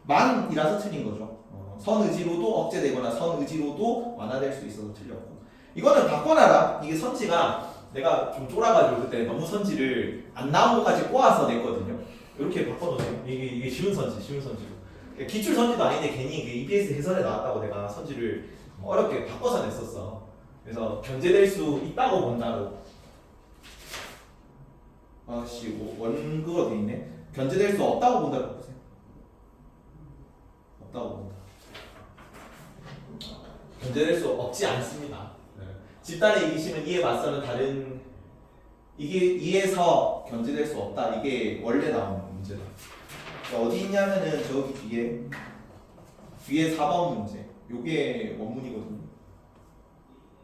만이라서 틀린 거죠. 선의지로도 억제되거나 선의지로도 완화될 수 있어서 틀렸고. 이거는 바꿔놔라. 이게 선지가 내가 좀 쫄아가지고 그때 너무 선지를 안 나온 것까지 꼬아서 냈거든요. 이렇게 바꿔놓으세요. 이게 쉬운 선지로. 기출 선지도 아닌데 괜히 그 EBS 해설에 나왔다고 내가 선지를 어렵게 바꿔서 냈었어. 그래서 견제될 수 있다고 본다고. 아씨, 원그거 돼 있네. 견제될 수 없다고 본다고 보세요. 없다고 본다. 견제될 수 없지 않습니다. 집단의 이기심은 이에 맞서는 다른 이에서 견제될 수 없다. 이게 원래 나온 문제다. 어디 있냐면은 저기 뒤에 4번 문제. 요게 원문이거든요.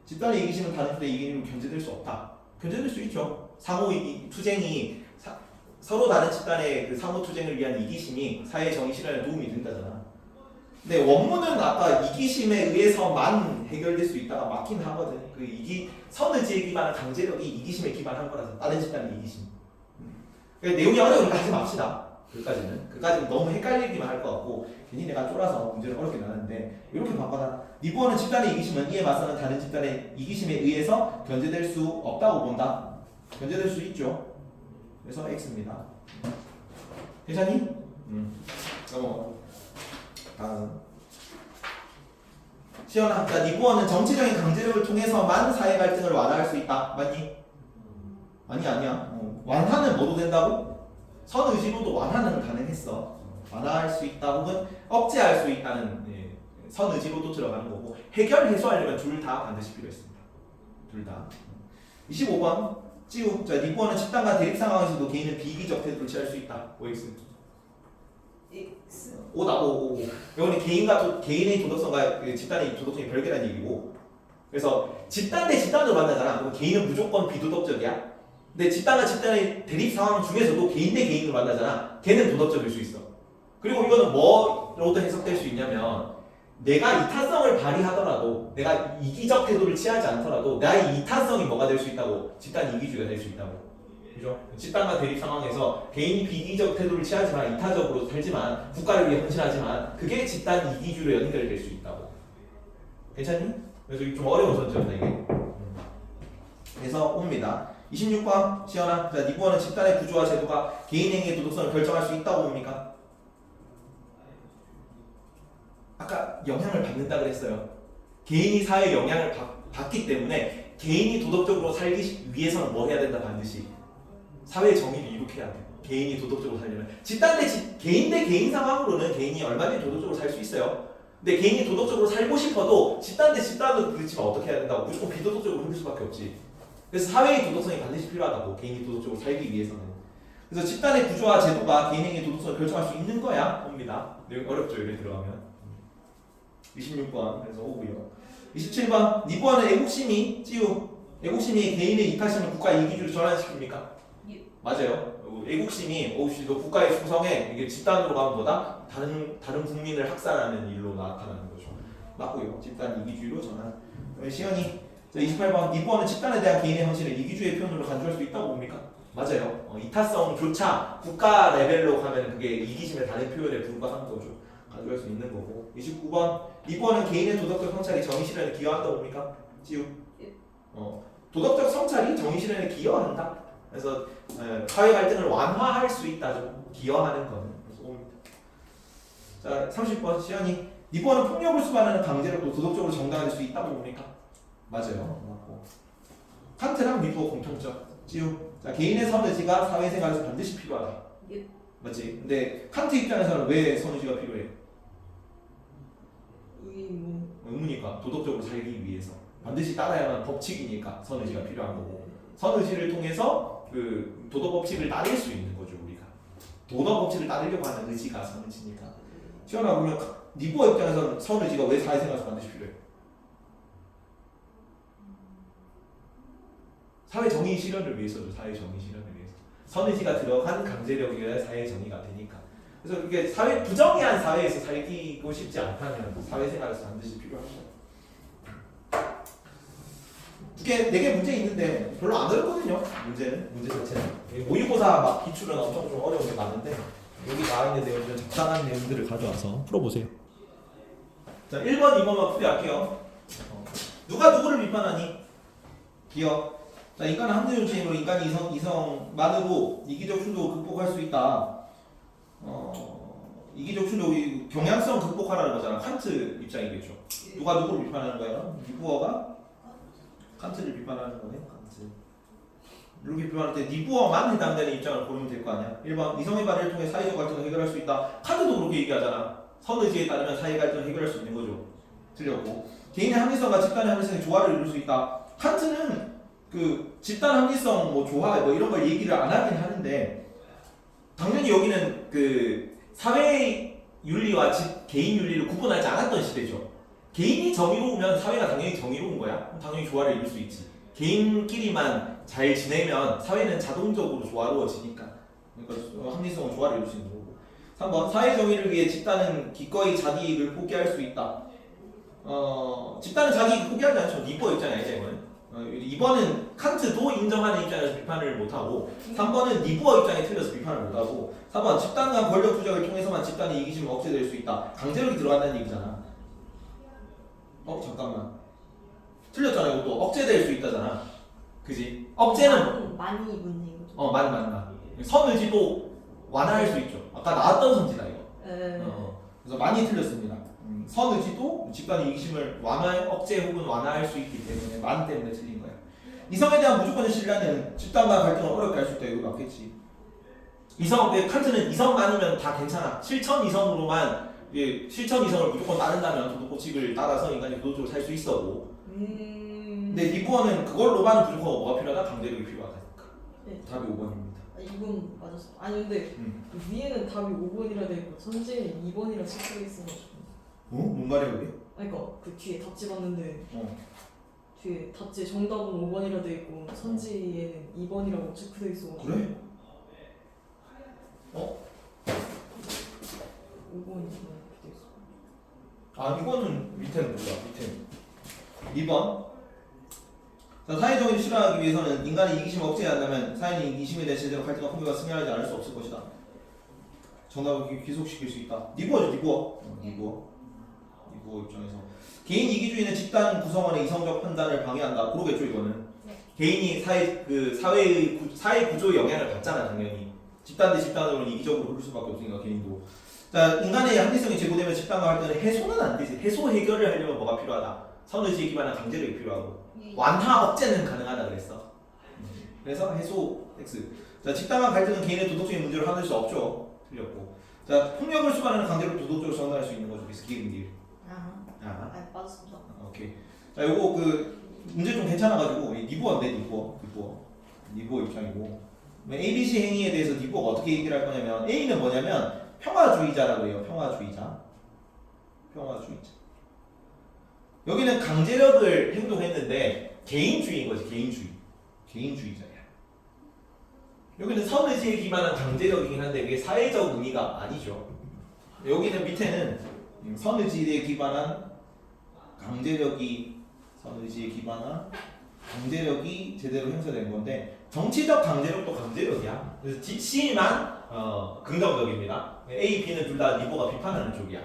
집단의 이기심은 다른 집단의 이기심을 견제될 수 없다. 견제될 수 있죠. 상호 투쟁이 서로 다른 집단의 그 상호 투쟁을 위한 이기심이 사회 정의 실현에 도움이 된다잖아. 근데 원문은 아까 이기심에 의해서만 해결될 수 있다가 맞긴 하거든. 그 선의지에 기반한 강제력이 이기심에 기반한 거라서 다른 집단의 이기심. 그러니까 내용이 어려우니까 하지 맙시다. 그까지는 너무 헷갈리기만 할 것 같고 괜히 내가 쫄아서 문제를 어렵게 나는데 이렇게 바꿔라. 니부어는 집단의 이기심은 이에 맞서는 다른 집단의 이기심에 의해서 견제될 수 없다고 본다. 견제될 수 있죠. 그래서 X입니다. 괜찮니? 넘어가. 다음 시연아. 자, 니부어는 정치적인 강제력을 통해서만 사회 갈등을 완화할 수 있다. 맞니? 아니야. 완화는 뭐도 된다고? 선의지로도 완화는 가능했어. 완화할 수 있다 혹은 억제할 수 있다는 선의지로도 들어가는 거고 해결 해소하려면 둘 다 반드시 필요했습니다. 둘 다. 25번 찌우. 자, 니부어는 집단 간 대립 상황에서도 개인은 비이기적 태도를 취할 수 있다. OX. X. 오다. 이거는 개인의 도덕성과 집단의 도덕성이 별개라는 얘기고. 그래서 집단 대 집단으로 만나잖아. 그럼 개인은 무조건 비도덕적이야. 근데 집단과 집단의 대립 상황 중에서도 개인 대 개인으로 만나잖아. 걔는 도덕적일 수 있어. 그리고 이거는 뭐로도 해석될 수 있냐면 내가 이타성을 발휘하더라도 내가 이기적 태도를 취하지 않더라도 나의 이타성이 뭐가 될 수 있다고? 집단 이기주의가 될 수 있다고. 그죠? 집단과 대립 상황에서 개인이 비이기적 태도를 취하지만 이타적으로 살지만 국가를 위해 헌신하지만 그게 집단 이기주로 연결될 수 있다고. 괜찮니? 그래서 이게 좀 어려운 선점이다 이게. 그래서 옵니다. 26번 시연아. 자, 니부어는 집단의 구조와 제도가 개인 행위의 도덕성을 결정할 수 있다고 봅니까? 아까 영향을 받는다 그랬어요. 개인이 사회에 영향을 받기 때문에 개인이 도덕적으로 살기 위해서는 뭐 해야 된다 반드시 사회 정의를 이룩해야 돼. 개인이 도덕적으로 살려면 집단 대 개인 대 개인 상황으로는 개인이 얼마든지 도덕적으로 살 수 있어요. 근데 개인이 도덕적으로 살고 싶어도 집단 대 집단으로 부딪히면 어떻게 해야 된다고? 무조건 비도덕적으로 흐를 수밖에 없지. 그래서 사회의 도덕성이 반드시 필요하다고. 개인이 도덕적으로 살기 위해서는. 그래서 집단의 구조와 제도가 개인 행위의 도덕성을 결정할 수 있는 거야 봅니다. 내용 어렵죠 이렇게 들어가면. 26번 그래서 오고요. 27번 니부어는 애국심이 찌우 애국심이 개인의 이타심을 국가의 이기주로 전환시킵니까? 예. 맞아요. 애국심이 너 국가의 충성에 이게 집단으로 가면 뭐다? 다른 국민을 학살하는 일로 나타나는 거죠. 맞고요. 집단 이기주의로 전환. 시연이 28번 니부어는 집단에 대한 개인의 헌신을 이기주의 표현으로 간주할 수 있다고 봅니까? 맞아요. 이타성조차 국가 레벨로 가면 그게 이기심의 다른 표현에 불과한 거죠. 가져갈 수 있는 거고. 29번 니부어는 개인의 도덕적 성찰이 정의 실현에 기여한다고 봅니까? 지우. 예. 도덕적 성찰이 정의 실현에 기여한다. 그래서 사회 갈등을 완화할 수 있다죠. 기여하는 거는. 그래서 옵니다. 자, 30번 시연이 니부어는 폭력을 수반하는 강제력도 도덕적으로 정당화될 수 있다고 봅니까? 맞아요. 맞고. 칸트랑 니부어 공통점. 지우. 자, 개인의 선의지가 사회생활에서 반드시 필요하다. 예. 맞지? 근데 칸트 입장에서는 왜 선의지가 필요해? 의무니까 도덕적으로 살기 위해서 반드시 따라야만 법칙이니까 선의지가 필요한 거고 선의지를 통해서 그 도덕 법칙을 따를 수 있는 거죠 우리가 도덕 법칙을 따르려고 하는 의지가 선의지니까 시원하 보면 니부어 입장에서는 선의지가 왜 사회생활에서 반드시 필요해? 사회 정의 실현을 위해서죠. 사회 정의 실현을 위해서 선의지가 들어간 강제력이어야 사회 정의가 되니까. 그래서 이게 사회 부정의한 사회에서 살기고 싶지 않다면 사회생활에서 반드시 필요합니다. 이게 4개 문제 있는데 별로 안 어렵거든요. 문제 자체는 모의고사 막 기출은 엄청 좀 어려운 게 많은데 여기 나와 있는 내용들은 적당한 내용들을 가져와서 풀어보세요. 자, 1번, 2번만 풀이할게요. 누가 누구를 비판하니? 기억. 자, 인간은 합리적 주체이므로 인간이 이성만으로 이기적 충돌을 극복할 수 있다. 이기적 충돌이 경향성 극복하라는 거잖아. 칸트 입장이겠죠. 누가 누구를 비판하는 거예요? 니부어가 칸트를 비판하는 거네. 칸트. 이렇게 비판할 때 니부어만 해당되는 입장을 고르면 될 거 아니야. 1번 이성의 발휘를 통해 사회적 갈등을 해결할 수 있다. 칸트도 그렇게 얘기하잖아. 선의지에 따르면 사회 갈등을 해결할 수 있는 거죠. 틀렸고 개인의 합리성과 집단의 합리성의 조화를 이룰 수 있다. 칸트는 그 집단 합리성 뭐 조화 뭐 이런 걸 얘기를 안 하긴 하는데 당연히 여기는 그 사회 윤리와 개인 윤리를 구분하지 않았던 시대죠. 개인이 정의로우면 사회가 당연히 정의로운 거야. 그럼 당연히 조화를 이룰 수 있지. 개인끼리만 잘 지내면 사회는 자동적으로 조화로워지니까. 그러니까 합리성은 조화를 이룰 수 있는 거고. 3번 사회 정의를 위해 집단은 기꺼이 자기 이익을 포기할 수 있다. 집단은 자기 이익을 포기하지 않죠. 니부어 입장이 아니죠 이거는. 2번은 칸트도 인정하는 입장에서 비판을 못하고 3번은 니부어 입장에 틀려서 비판을 못하고 4번 집단 간 권력 투쟁을 통해서만 집단의 이기심을 억제될 수 있다. 강제력이 들어간다는 얘기잖아. 잠깐만 틀렸잖아. 이것도 억제될 수 있다잖아. 그지? 억제는 많이 입은 이거죠. 많이 선의지도 완화할 수 있죠. 아까 나왔던 선지다 이거. 그래서 많이 틀렸습니다. 선의지도 집단의 이기심을 억제 혹은 완화할 수 있기 때문에 만 때문에 틀린 거야. 이성에 대한 무조건의 신뢰는 집단과 갈등을 어렵게 할 수 있다. 이거 맞겠지. 칸트는 이성만이면 다 괜찮아. 실천 이성으로만 실천 이성을 무조건 따른다면 도덕 법칙을 따라서 인간이 도덕적으로 살 수 있어고. 근데 니부어는 그걸로만 무조건 뭐가 필요하다? 강제력이 필요하다니까. 네. 답이 5번입니다. 이건 맞았어. 아니 근데 위에는 답이 5번이라 돼 있고 선지는 2번이라 체크돼 있어가지고. 뭔 말이야 그게? 아니 그러니까 그 뒤에 답지 봤는데 뒤에 답지 정답은 5번이라 돼 있고 선지에는 2번이라고 체크돼 있어가지고. 그래? 5번이 이렇게 돼 있어. 이거는 밑에는 몰라. 밑에는 2번. 자, 사회적인 실현하기 위해서는 인간의 이기심을 억제한다면 사회는 이기심에 대해 제대로 갈등과 폭력과 승리하지 않을 수 없을 것이다. 정답을 귀속시킬 수 있다. 니부어죠, 니부어. 니부어 입장에서 개인 이기주의는 집단 구성원의 이성적 판단을 방해한다. 그러겠죠, 이거는. 네. 개인이 사회 구조에 영향을 받잖아, 당연히. 집단 대 집단으로는 이기적으로 흐를 수밖에 없으니까 개인도. 자, 인간의 합리성이 제고되면 집단과 할 때는 해소는 안 되지. 해소 해결을 하려면 뭐가 필요하다? 선의지에 기반한 강제력이 필요하고 완화 억제는 가능하다 그랬어. 그래서 해소 X. 자, 집단과 갈등은 개인의 도덕적인 문제를 화낼 수 없죠. 틀렸고. 자, 폭력을 수반하는 강제로 도덕적으로 전환할 수 있는 거죠. 그래서 기름길. 아, 빠졌습니다. 오케이. 자, 요거 그 문제 좀 괜찮아가지고 니부어인데 니부어 입장이고. ABC 행위에 대해서 니부어가 어떻게 얘기를 할 거냐면 A는 뭐냐면 평화주의자라고 해요. 평화주의자. 여기는 강제력을 행동했는데 개인주의인 거지. 개인주의자야. 여기는 선의지에 기반한 강제력이긴 한데 이게 사회적 의미가 아니죠. 여기는 밑에는 선의지에 기반한 강제력이 제대로 행사된 건데 정치적 강제력도 강제력이야. 그래서 C만 긍정적입니다. A, B는 둘 다 니보가 비판하는 쪽이야.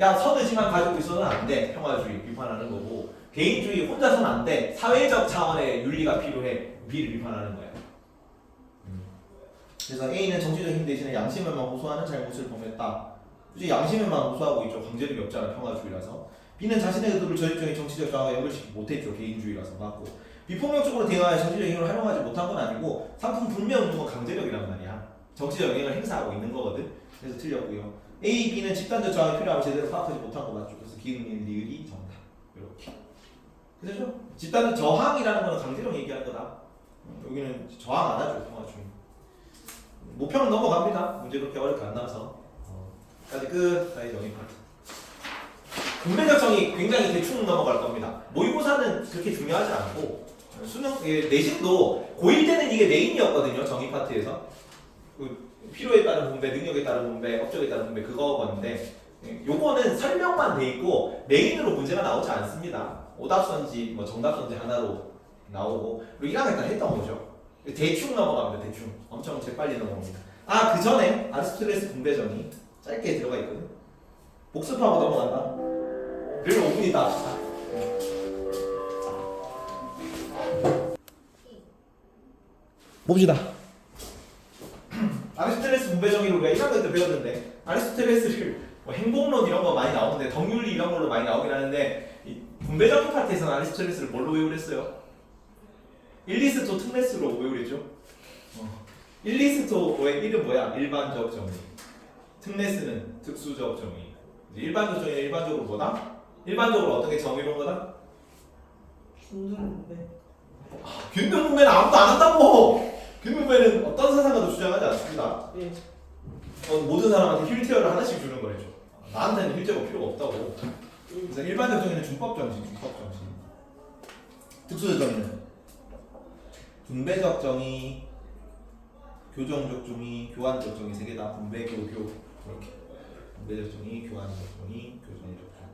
야, 선의지만 가지고 있어서는 안 돼. 평화주의 비판하는 거고 개인주의 혼자서는 안 돼. 사회적 차원의 윤리가 필요해. B를 비판하는 거야. 그래서 A는 정치적 힘 대신에 양심을만 호소하는 잘못을 범했다. 굳이 양심을만 호소하고 있죠. 강제력이 없잖아. 평화주의라서. B는 자신의 의도를 저질적인 정치적 저항과 연결시키지 못했죠. 개인주의라서 맞고. 비폭력적으로 대응하여 정치적 힘을 활용하지 못한 건 아니고 상품 분명 운동은 강제력이란 말이야. 정치적 영향을 행사하고 있는 거거든. 그래서 틀렸고요. A, B는 집단적 저항이 필요하고 제대로 파악하지 못한 거 맞죠. 그래서 기흥, 리을이 정답. 이렇게. 그죠? 집단적 저항이라는 거는 강제력 얘기하는 거다. 여기는 저항 안 하죠. 평화주의. 모평은 넘어갑니다. 문제 그렇게 어렵게 안 나와서. 까지 끝. 사회 정의 파트. 분배적 정의 굉장히 대충 넘어갈 겁니다. 모의고사는 그렇게 중요하지 않고 수능 내신도 고1 때는 이게 메인이었거든요. 정의 파트에서 필요에 따른 분배, 능력에 따른 분배, 업적에 따른 분배 그거건데 요거는 설명만 돼 있고 메인으로 문제가 나오지 않습니다. 오답선지, 뭐 정답선지 하나로 나오고 그리고 1학년 때 했던 거죠. 대충 넘어갑니다. 대충 엄청 재빨리 넘어갑니다. 아, 그 전에 아리스토텔레스 분배 정의 짧게 들어가 있거든. 복습하고 넘어간다. 그리고 5분 있다 합시다. 봅시다. 아리스토텔레스 분배 정의를 우리가 1학년 때 배웠는데 아리스토텔레스를 뭐 행복론 이런 거 많이 나오는데 덕윤리 이런 걸로 많이 나오긴 하는데 이 분배 정의 파트에서는 아리스토텔레스를 뭘로 외우랬어요? 일리스토 특레스로 외우랬죠? 일리스토의 이름 뭐야? 일반적 정의. 특레스는 특수적 정의. 일반적 정의는 일반적으로 뭐다? 일반적으로 어떤 게 정의로운 거다? 균등분배. 균등분배는 아무도 안 한다고! 균등분배는 어떤 사상가도 주장하지 않습니다. 예. 모든 사람한테 휠체어를 하나씩 주는 거래죠. 나한테는 휠체어가 필요가 없다고. 그래서 일반적 정의는 준법 정신. 특수적 정의는 분배적 정의, 교정적 정의, 교환적 정의 세 개 다 분배, 교교 이렇게. 분배적 정의, 교환적 정의, 교정적 정의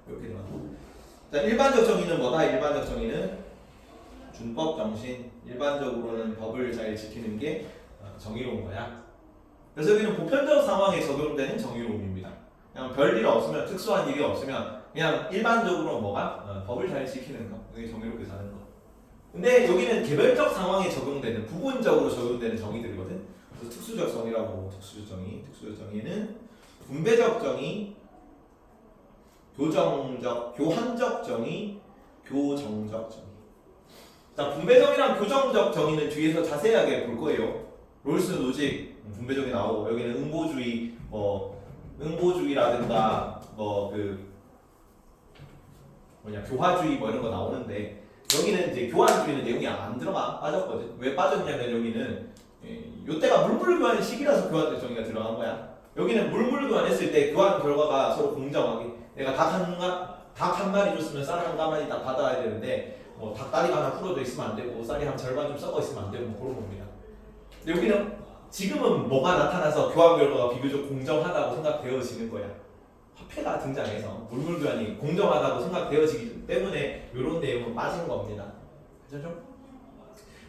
이렇게 나와요. 자, 일반적 정의는 뭐다? 일반적 정의는 준법 정신. 일반적으로는 법을 잘 지키는 게 정의로운 거야. 그래서 여기는 보편적 상황에 적용되는 정의로움입니다. 그냥 별일 없으면 특수한 일이 없으면 그냥 일반적으로 뭐가 법을 잘 지키는 거, 그게 정의롭게 사는 거. 근데 여기는 개별적 상황에 적용되는 부분적으로 적용되는 정의들이거든. 그래서 특수적 정의라고 특수적 정의는 분배적 정의, 교환적 정의, 교정적 정의. 자, 분배정의랑 교정적 정의는 뒤에서 자세하게 볼 거예요. 롤스 노직 분배정의 나오고 여기는 응보주의, 응보주의라든가 교화주의 뭐 이런 거 나오는데 여기는 이제 교환주의는 내용이 안 들어가 빠졌거든. 왜 빠졌냐면 여기는 요때가 물물교환의 시기라서 교환적 정의가 들어간 거야. 여기는 물물교환했을 때 교환 결과가 서로 공정하게 내가 닭 한 마리 줬으면 쌀 한 가마니 딱 받아야 되는데 뭐 닭다리가 하나 풀어져 있으면 안 되고 쌀이 한 절반 좀 썩어 있으면 안 되고 뭐 그런 겁니다. 근데 여기는 지금은 뭐가 나타나서 교환 결과가 비교적 공정하다고 생각되어지는 거야. 화폐가 등장해서 물물교환이 공정하다고 생각되어지기 때문에 이런 내용은 빠진 겁니다. 괜찮죠?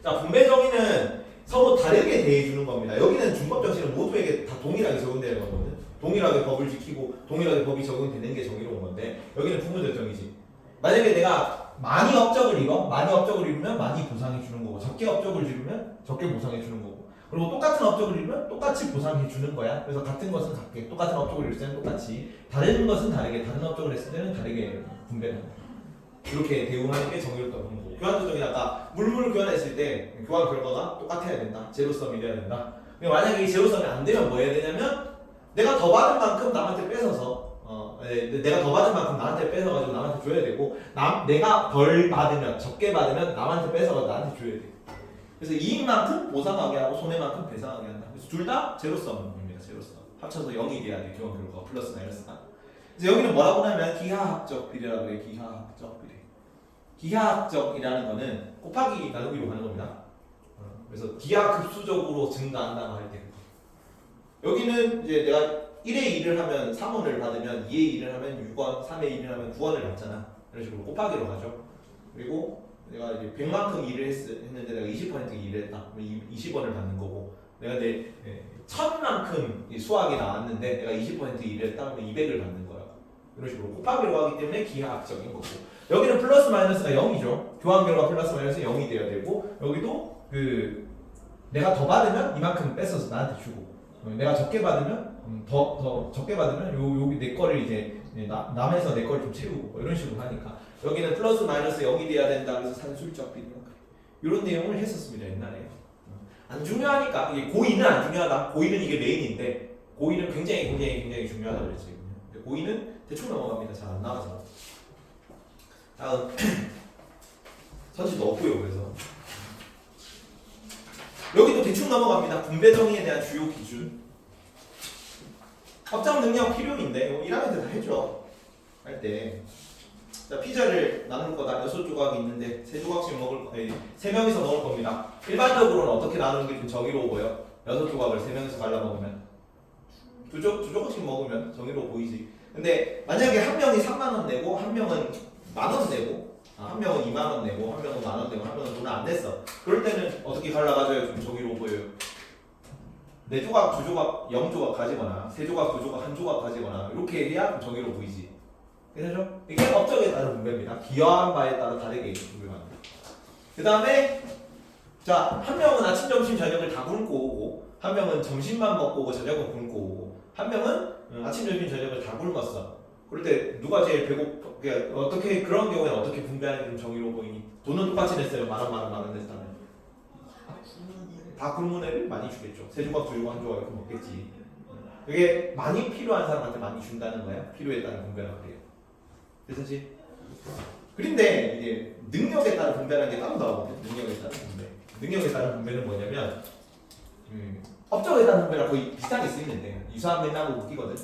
자, 분배 정의는 서로 다르게 대해주는 겁니다. 여기는 준법 정신은 모두에게 다 동일하게 적용되는 거거든. 동일하게 법을 지키고 동일하게 법이 적용되는 게 정의로운 건데 여기는 부분적 정의지. 만약에 내가 많이 업적을 이루면 많이 보상해 주는 거고 적게 업적을 이루면 적게 보상해 주는 거고 그리고 똑같은 업적을 이루면 똑같이 보상해 주는 거야. 그래서 같은 것은 같게 똑같은 업적을 이룰 때는 똑같이 다른 것은 다르게 다른 업적을 했을 때는 다르게 분배를 한다. 이렇게 대응하는 게 정의롭다고 보는 거고 교환 조정이 아까 물물 교환했을 때 교환 결과가 똑같아야 된다. 제로섬이 돼야 된다. 근데 만약에 이 제로섬이 안 되면 뭐 해야 되냐면 내가 더 받은 만큼 남한테 뺏어서 내가 더 받은 만큼 나한테 뺏어가지고 남한테 줘야 되고 내가 덜 받으면 적게 받으면 남한테 뺏어가지고 나한테 줘야 돼. 그래서 이익만큼 보상하게 하고 손해만큼 배상하게 한다. 그래서 둘 다 제로섬입니다. 제로섬 합쳐서 0이 돼야 돼. 교환 결과가 플러스 마이너스가. 그래서 여기는 뭐라고 하냐면 기하학적 비례라고 해요. 기하학적 비례. 기하학적이라는 거는 곱하기 나누기로 가는 겁니다. 그래서 기하급수적으로 증가한다고 할 때. 여기는 이제 내가 1의 1을 하면 3원을 받으면 2의 1을 하면 6원, 3의 1을 하면 9원을 받잖아. 이런 식으로 곱하기로 가죠. 그리고 내가 이제 100만큼 일을 했는데 내가 20% 일을 했다. 그러면 20원을 받는 거고 내가 내 1000만큼 수학이 나왔는데 내가 20% 일을 했다. 그러면 200을 받는 거야. 이런 식으로 곱하기로 하기 때문에 기하학적인 거고 여기는 플러스 마이너스가 0이죠. 교환 결과 플러스 마이너스 0이 돼야 되고 여기도 내가 더 받으면 이만큼 뺏어서 나한테 주고 내가 적게 받으면 더 적게 받으면 여기 내 거를 이제 남에서 내 거를 좀 채우고 이런 식으로 하니까 여기는 플러스 마이너스 0이 돼야 된다. 그래서 산술적 비례 이런 내용을 했었습니다 옛날에. 안 중요하니까 이게 고의는 안 중요하다. 고의는 이게 메인인데 고의는 굉장히 중요하다고 그랬지. 고의는 대충 넘어갑니다. 잘 안 나와서. 다음 선지도 없고요. 그래서 여기도 대충 넘어갑니다. 분배 정의에 대한 주요 기준. 확장 능력 필요인데 1학년 때 다 해줘. 할 때. 자, 피자를 나눌 거다. 6조각이 있는데 3조각씩 먹을 거, 3명이서 먹을 겁니다. 일반적으로는 어떻게 나누는 게 좀 정의로워 보여? 6조각을 3명이서 갈라 먹으면 두 조각씩 먹으면 정의로워 보이지. 근데 만약에 한 명이 3만 원 내고 한 명은 만 원 내고 한 명은 2만 원 내고 한 명은 만 원 내고 한 명은 돈을 안 냈어. 그럴 때는 어떻게 갈라가져야 좀 정의로워 보여요? 4조각, 2조각, 0조각 가지거나 3조각, 2조각, 1조각 가지거나 이렇게 해야 좀 정의로워 보이지. 그렇죠? 이게 업적에 따른 분배입니다. 기여한 바에 따라 다르게 분배합니다. 그 다음에 자, 한 명은 아침, 점심, 저녁을 다 굶고 오고 한 명은 점심만 먹고 오고 저녁은 굶고 오고 한 명은 아침, 점심, 저녁을 다 굶었어. 그럴 때 누가 제일 어떻게 그런 경우에 어떻게 분배하는 게 좀 정의로워 보이니? 돈은 똑같이 냈어요. 만 원 냈다면 다 굶은 애를 많이 주겠죠. 3조각, 2조각, 1조각 이렇게 먹겠지. 그게 많이 필요한 사람한테 많이 준다는 거야. 필요에 따른 분배라고 그래요. 그래서지. 그런데 이제 능력에 따른 분배라는 게 따로 나오거든. 능력에 따른 분배. 능력에 따른 분배는 뭐냐면 업적에 따른 분배랑 거의 비슷하게 쓰이는데 유사한 맥락으로 웃기거든.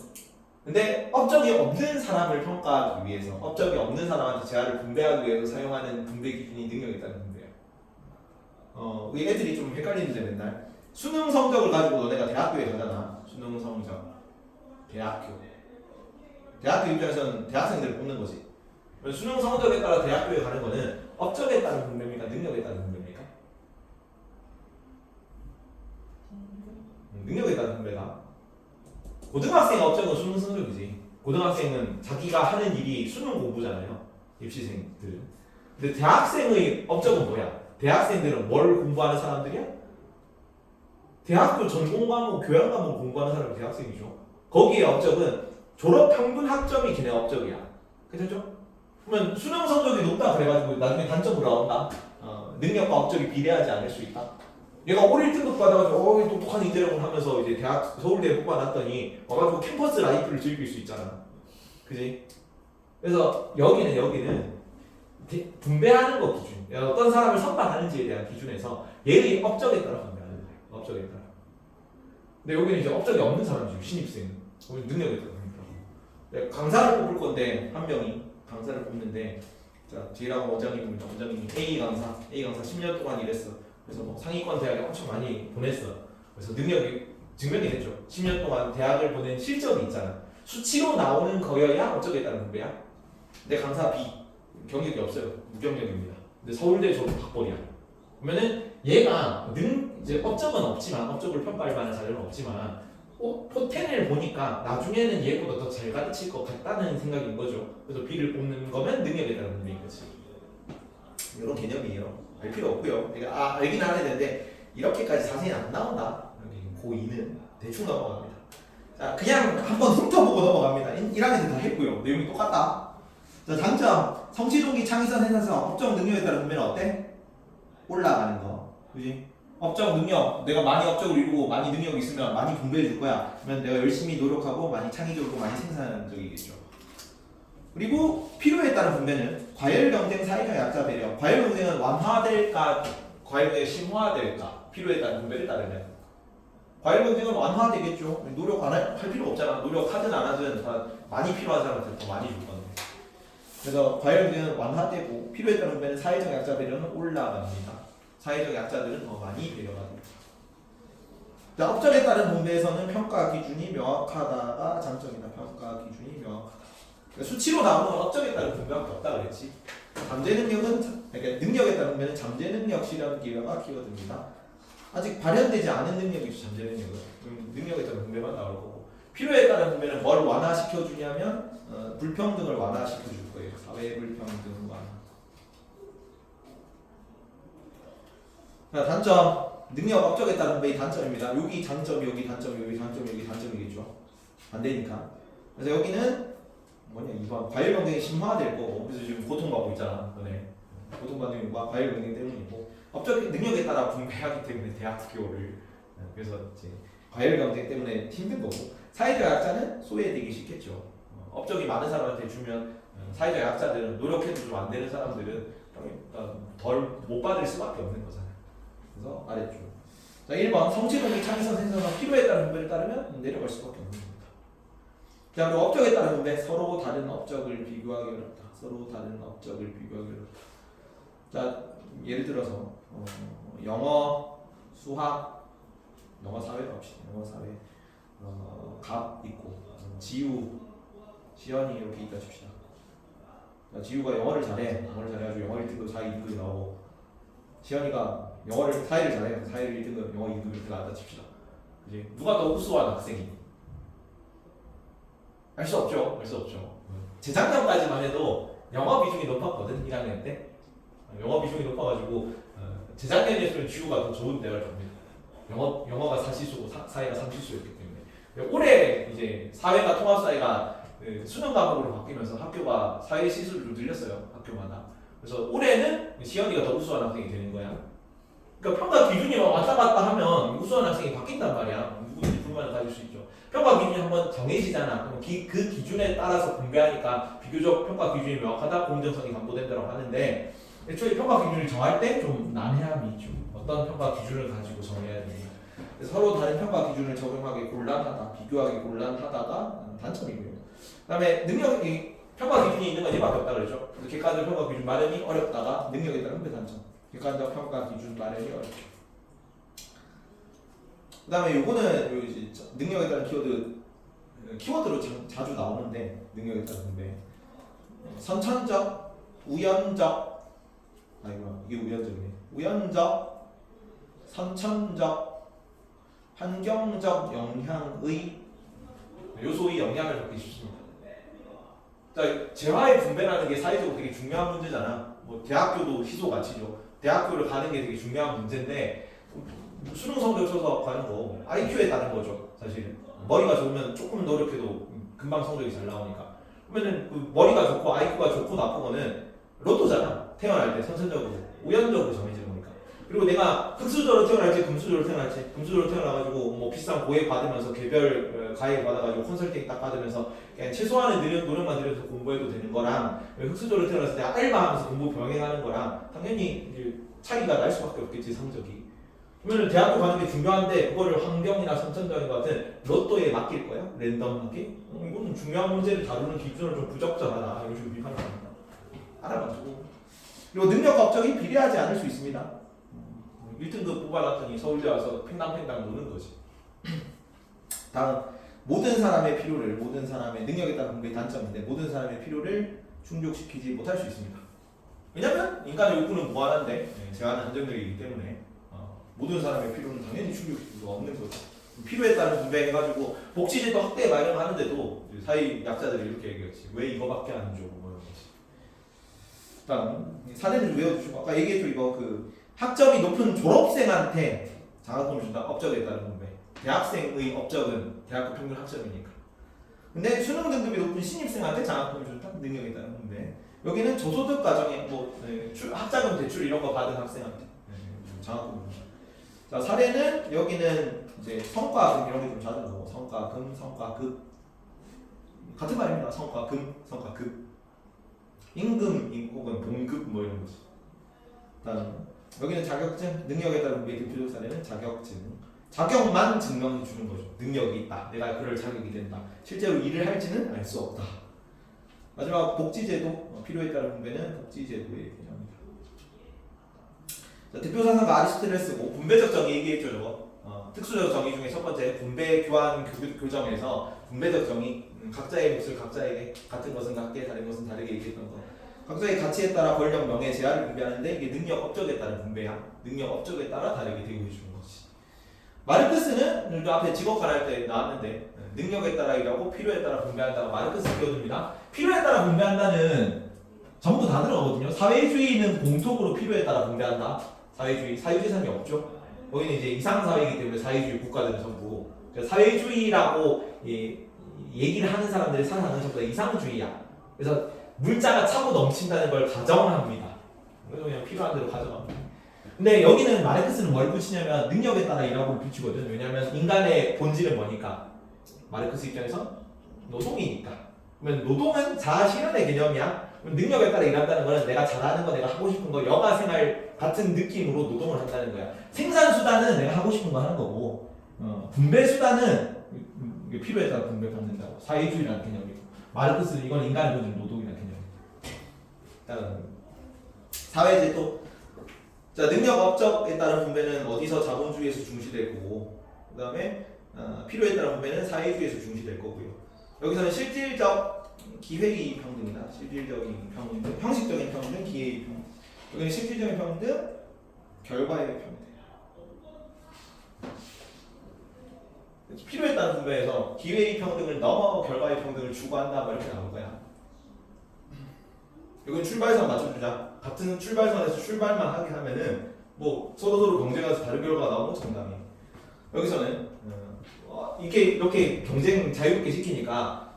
근데 업적이 없는 사람을 평가하기 위해서 업적이 없는 사람한테 재화를 분배하기 위해서 사용하는 분배 기준이 능력에 따른 분배야. 우리 애들이 좀 헷갈리는데 맨날 수능 성적을 가지고 너네가 대학교에 가잖아. 수능 성적. 대학교 입장에서는 대학생들을 뽑는 거지. 수능 성적에 따라 대학교에 가는 거는 업적에 따른 분배입니까? 능력에 따른 분배입니까? 능력에 따른 분배가. 고등학생 업적은 수능 성적이지. 고등학생은 자기가 하는 일이 수능 공부잖아요. 입시생들은. 근데 대학생의 업적은 뭐야? 대학생들은 뭘 공부하는 사람들이야? 대학교 전공 과목, 교양 과목 공부하는 사람이 대학생이죠. 거기에 업적은 졸업 평균 학점이 걔네 업적이야. 그죠? 그러면 수능 성적이 높다 그래가지고 나중에 단점으로 나온다. 능력과 업적이 비례하지 않을 수 있다. 얘가 5일 등급 받아가지고 똑똑한 인재력을 하면서 이제 서울대에 뽑아놨더니 와가지고 캠퍼스 라이프를 즐길 수 있잖아. 그지? 그래서 여기는 분배하는 것 기준. 어떤 사람을 선발하는지에 대한 기준에서 얘의 업적에 따라 분배하는 거예요. 업적에 따라. 근데 여기는 이제 업적이 없는 사람이죠. 신입생. 능력에 따라 분배하고. 강사를 뽑을 건데 한 명이 강사를 뽑는데 자 뒤라고 원장님입니다. 원장님이 A 강사 10년 동안 일했어. 그래서 뭐 상위권 대학에 엄청 많이 보냈어. 그래서 능력이 증명이 됐죠. 10년 동안 대학을 보낸 실적이 있잖아. 수치로 나오는 거여야 업적에 따른 분배야. 근데 강사 B 경력이 없어요. 무경력입니다. 근데 서울대 졸업 학벌이야. 그러면은 얘가 이제 업적은 없지만 업적을 평가할 만한 자료는 없지만 포텐을 보니까 나중에는 얘보다 더 잘 가르칠 것 같다는 생각인 거죠. 그래서 B를 뽑는 거면 능력에 따른 분명인 거지. 이런 개념이에요. 알 필요 없고요. 그러니까 알긴 알아야 되는데 이렇게까지 자세히 안 나온다. 고2는 대충 넘어갑니다. 자, 그냥 한번 훑어보고 넘어갑니다. 1학년도 다 했고요. 내용이 똑같다. 자, 장점. 성취동기 창의성 생산성 업적 능력에 따른 분배는 어때? 올라가는 거. 그지? 업적 능력. 내가 많이 업적을 이루고 많이 능력이 있으면 많이 분배해 줄 거야. 그러면 내가 열심히 노력하고 많이 창의적이고 많이 생산적이겠죠. 그리고 필요에 따른 분배는 과열 경쟁, 사회적 약자 배려. 과열 경쟁은 완화될까, 과열 경쟁이 심화될까? 필요에 따른 분배를 따르면 과열 경쟁은 완화되겠죠. 노력 안 할 필요 없잖아. 노력하든 안 하든 다 많이 필요한 사람한테 더 많이 줄 건데. 그래서 과열 경쟁은 완화되고 필요에 따른 분배는 사회적 약자 배려는 올라갑니다. 사회적 약자들은 더 많이 배려가 됩니다. 자, 업적에 따른 분배에서는 평가 기준이 명확하다가 장점이다. 평가 기준이 명확하다. 그러니까 수치로 나오는 건 업적에 따른 분배밖에 없다 그랬지. 잠재 능력은 그러니까 능력에 따른 분배는 잠재 능력 실현 기회가 키워드입니다. 아직 발현되지 않은 능력이죠. 잠재 능력은. 능력에 따른 분배만 나올 거고 필요에 따른 분배는 뭘 완화시켜 주냐면 불평등을 완화시켜 줄 거예요. 사회 불평등 완화. 자, 단점. 능력 업적에 따른 분배의 단점입니다. 여기 장점이 여기 단점이 여기 단점이 여기 단점이겠죠. 안 되니까. 그래서 여기는 뭐냐 2번 과열 경쟁이 심화될 거고 그래서 지금 고통받고 있잖아. 너네. 고통받는 이유가 과열 경쟁 때문이고 업적 능력에 따라 분배하기 때문에 대학교를 그래서 이제 과열 경쟁 때문에 힘든 거고 사회적 약자는 소외되기 쉽겠죠. 업적이 많은 사람한테 주면 사회적 약자들은 노력해도 좀 안 되는 사람들은 덜 못 받을 수밖에 없는 거잖아요. 그래서 아래쪽. 자 1번 성취동기 창의성 생산성 필요에 따른 분배를 따르면 내려갈 수밖에 없는 겁니다. 자 그리고 업적에 따른 분배 서로 다른 업적을 비교하기 어렵다. 서로 다른 업적을 비교하기 어렵다. 자 예를 들어서 영어, 수학, 영어 사회 갑시다. 영어 사회 갑 있고 지우, 시연이 이렇게 있다 칩시다. 자, 지우가 영어를 잘해가지고 영어 1등급, 사회 2등급이 나오고 시연이가 영어를 사회를 잘해, 사회를 1등급, 영어 2등급 이렇게 나왔다 칩시다. 그지? 누가 더 우수한 학생이? 알 수 없죠. 재작년까지만 해도 영어 비중이 높았거든. 1학년 때. 영어 비중이 높아가지고 재작년이었으면 지우가 더 좋은 대학을 갑니다. 영어가 사시수고 사회가 삼시수였기 때문에 올해 이제 사회가 통합사회가 수능 과목으로 바뀌면서 학교가 사회 시수를 좀 늘렸어요. 학교마다. 그래서 올해는 시연이가 더 우수한 학생이 되는 거야. 그러니까 평가 기준이 왔다 갔다 하면 우수한 학생이 바뀐단 말이야. 누구든지 불만을 가질 수 있죠. 평가 기준이 한번 정해지잖아. 그럼 그 기준에 따라서 분배하니까 비교적 평가 기준이 명확하다, 공정성이 담보된다고 하는데 애초에 평가 기준을 정할 때 좀 난해함이 있죠. 어떤 평가 기준을 가지고 정해야 되는가. 서로 다른 평가 기준을 적용하기 곤란하다, 비교하기 곤란하다가 단점이고요. 그다음에 능력이 평가 기준이 있는 건 얘밖에 없다 그랬죠. 객관적 평가 기준 마련이 어렵다가 능력에 따른 분배 단점. 객관적 평가 기준 마련이 어렵죠. 그다음에 요거는 능력에 따른 키워드로 자주 나오는데 능력에 따른 분배. 선천적, 우연적, 이게 우연적이네. 우연적, 선천적, 환경적 영향의 요소의 영향을 받기 쉽습니다. 자, 재화의 분배라는 게 사회적으로 되게 중요한 문제잖아. 뭐 대학교도 희소같이죠. 대학교를 가는 게 되게 중요한 문제인데 수능 성적 쳐서 가는 거 IQ에 따른 거죠. 사실은 머리가 좋으면 조금 노력해도 금방 성적이 잘 나오니까. 그러면은 그 머리가 좋고 IQ가 좋고 나쁘고는 로또잖아. 태어날 때 선천적으로 우연적으로 정해지는 거니까. 그리고 내가 흑수저로 태어날지 금수저로 태어날지 금수저로 태어나가지고 뭐 비싼 고액 받으면서 개별 가입 받아가지고 컨설팅 딱 받으면서 그냥 최소한의 노력만 들여서 공부해도 되는 거랑 흑수저로 태어났을 때 알바하면서 공부 병행하는 거랑 당연히 이제 차이가 날 수밖에 없겠지 성적이. 그러면 대학교 가는 게 중요한데 그거를 환경이나 선천적인 것 같은 로또에 맡길 거야? 랜덤하게? 이거는 중요한 문제를 다루는 기준으로 좀 부적절하다 이런 식으로 비판을 합니다. 알아가지고. 그리고 능력과 업적이 비례하지 않을 수 있습니다. 1등급 뽑아놨더니 서울대 와서 팽당팽당 노는 거지. 다음 모든 사람의 능력에 따른 분배의 단점인데 모든 사람의 필요를 충족시키지 못할 수 있습니다. 왜냐면 인간의 욕구는 무한한데 제한은 한정적이기 때문에 모든 사람의 필요는 당연히 충족할 수가 없는 거죠. 필요에 따른 분배해가지고 복지제도 확대 마련하는데도 사회 약자들이 이렇게 얘기했지. 왜 이거밖에 안 줘? 뭐 이런 거지. 일단 사례를 좀 외워주시고 아까 얘기했죠. 이거 그 학점이 높은 졸업생한테 장학금을 준다. 업적에 따른 분배. 대학생의 업적은 대학교 평균 학점이니까. 근데 수능 등급이 높은 신입생한테 장학금을 준다. 능력에 따른 분배. 여기는 저소득 가정에 뭐 학자금 대출 이런 거 받은 학생한테 장학금을 준다. 자 사례는 여기는 이제 성과금 이런 게 좀 자주 나오고 성과금, 성과급 같은 말입니다. 성과금, 성과급 임금 혹은 봉급 뭐 이런 거지. 일단 여기는 자격증, 능력에 따른 분배의 대표적 사례는 자격증. 자격만 증명해 주는 거죠. 능력이 있다. 내가 그럴 자격이 된다. 실제로 일을 할지는 알 수 없다. 마지막 복지제도, 필요에 따른 분배는 복지제도의 개념입니다. 자, 대표 사상가 아리스토텔레스고 분배적 정의 얘기했죠, 저거. 특수적 정의 중에 첫 번째 분배 교환 교정에서 분배적 정의, 각자의 몫을 각자에게 같은 것은 같게 다른 것은 다르게 얘기했던 거. 각자의 가치에 따라 권력, 명예, 재화를 분배하는데 이게 능력, 업적에 따른 분배야. 능력, 업적에 따라 다르게 대우해 주는 거지. 마르크스는 앞에 직업관 할 때 나왔는데 능력에 따라 일하고 필요에 따라 분배한다가 마르크스 키워드입니다. 필요에 따라 분배한다는 전부 다 들어가거든요. 사회주의는 공통으로 필요에 따라 분배한다. 사회주의사상이 없죠. 거기는 이제 이상사회이기 때문에 사회주의 국가들은 전부 사회주의라고 얘기를 하는 사람들의 사상은 전부 다 이상주의야. 그래서 물자가 차고 넘친다는 걸 가정합니다. 그래서 그냥 필요한 대로 가져갑니다. 근데 여기는 마르크스는 뭘 붙이냐면 능력에 따라 일하고를 붙이거든. 왜냐하면 인간의 본질은 뭐니까? 마르크스 입장에서 노동이니까. 그러면 노동은 자아실현의 개념이야. 능력에 따라 일한다는 거는 내가 잘하는 거, 내가 하고 싶은 거, 여가 생활 같은 느낌으로 노동을 한다는 거야. 생산 수단은 내가 하고 싶은 거 하는 거고, 분배 수단은 필요에 따라 분배받는다고. 사회주의라는 개념이고. 마르크스는 이건 인간의 본질 노동이라는 개념이고. 일단 사회제도. 자, 능력 업적에 따른 분배는 어디서 자본주의에서 중시될 거고, 그 다음에 필요에 따른 분배는 사회주의에서 중시될 거고요. 여기서는 실질적 기회의 평등이다. 실질적인 평등, 형식적인 평등, 기회의 평등. 여기는 실질적인 평등, 결과의 평등. 필요에 따른 분배에서 기회의 평등을 넘어 결과의 평등을 추구한다. 뭐 이렇게 나올 거야. 여기 출발선 맞춰주자. 같은 출발선에서 출발만 하게 하면은 뭐 서로 경쟁해서 다른 결과가 나오면 정답이에요. 여기서는 이렇게 경쟁 자유롭게 시키니까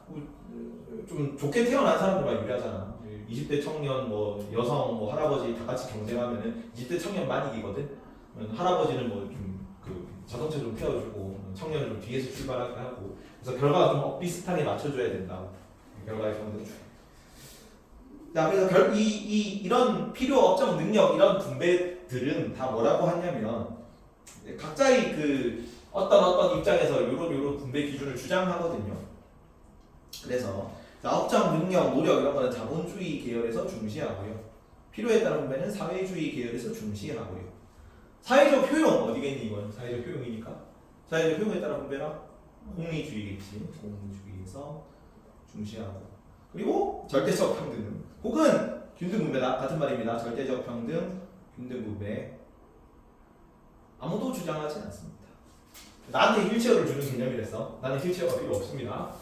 좀 좋게 태어난 사람들만 유리하잖아. 20대 청년, 뭐 여성, 뭐 할아버지 다 같이 경쟁하면은 20대 청년만 이기거든. 할아버지는 뭐 좀 그 자동차 좀 태워주고 청년을 좀 뒤에서 출발하게 하고 그래서 결과가 좀 비슷하게 맞춰줘야 된다. 결과의 평등. 자, 그래서 이런 필요, 업적, 능력 이런 분배들은 다 뭐라고 하냐면 각자의 그 어떤 입장에서 요런 분배 기준을 주장하거든요. 그래서 자, 업적, 능력, 노력 이런 거는 자본주의 계열에서 중시하고요. 필요에 따른 분배는 사회주의 계열에서 중시하고요. 사회적 효용 어디겠니 이건? 사회적 효용이니까. 사회적 효용에 따른 분배라 공리주의겠지. 공리주의에서 중시하고. 그리고 절대적 평등 혹은 균등분배다 같은 말입니다. 절대적 평등, 균등분배 아무도 주장하지 않습니다. 나한테 휠체어를 주는 개념이랬어. 나는 휠체어가 필요 없습니다.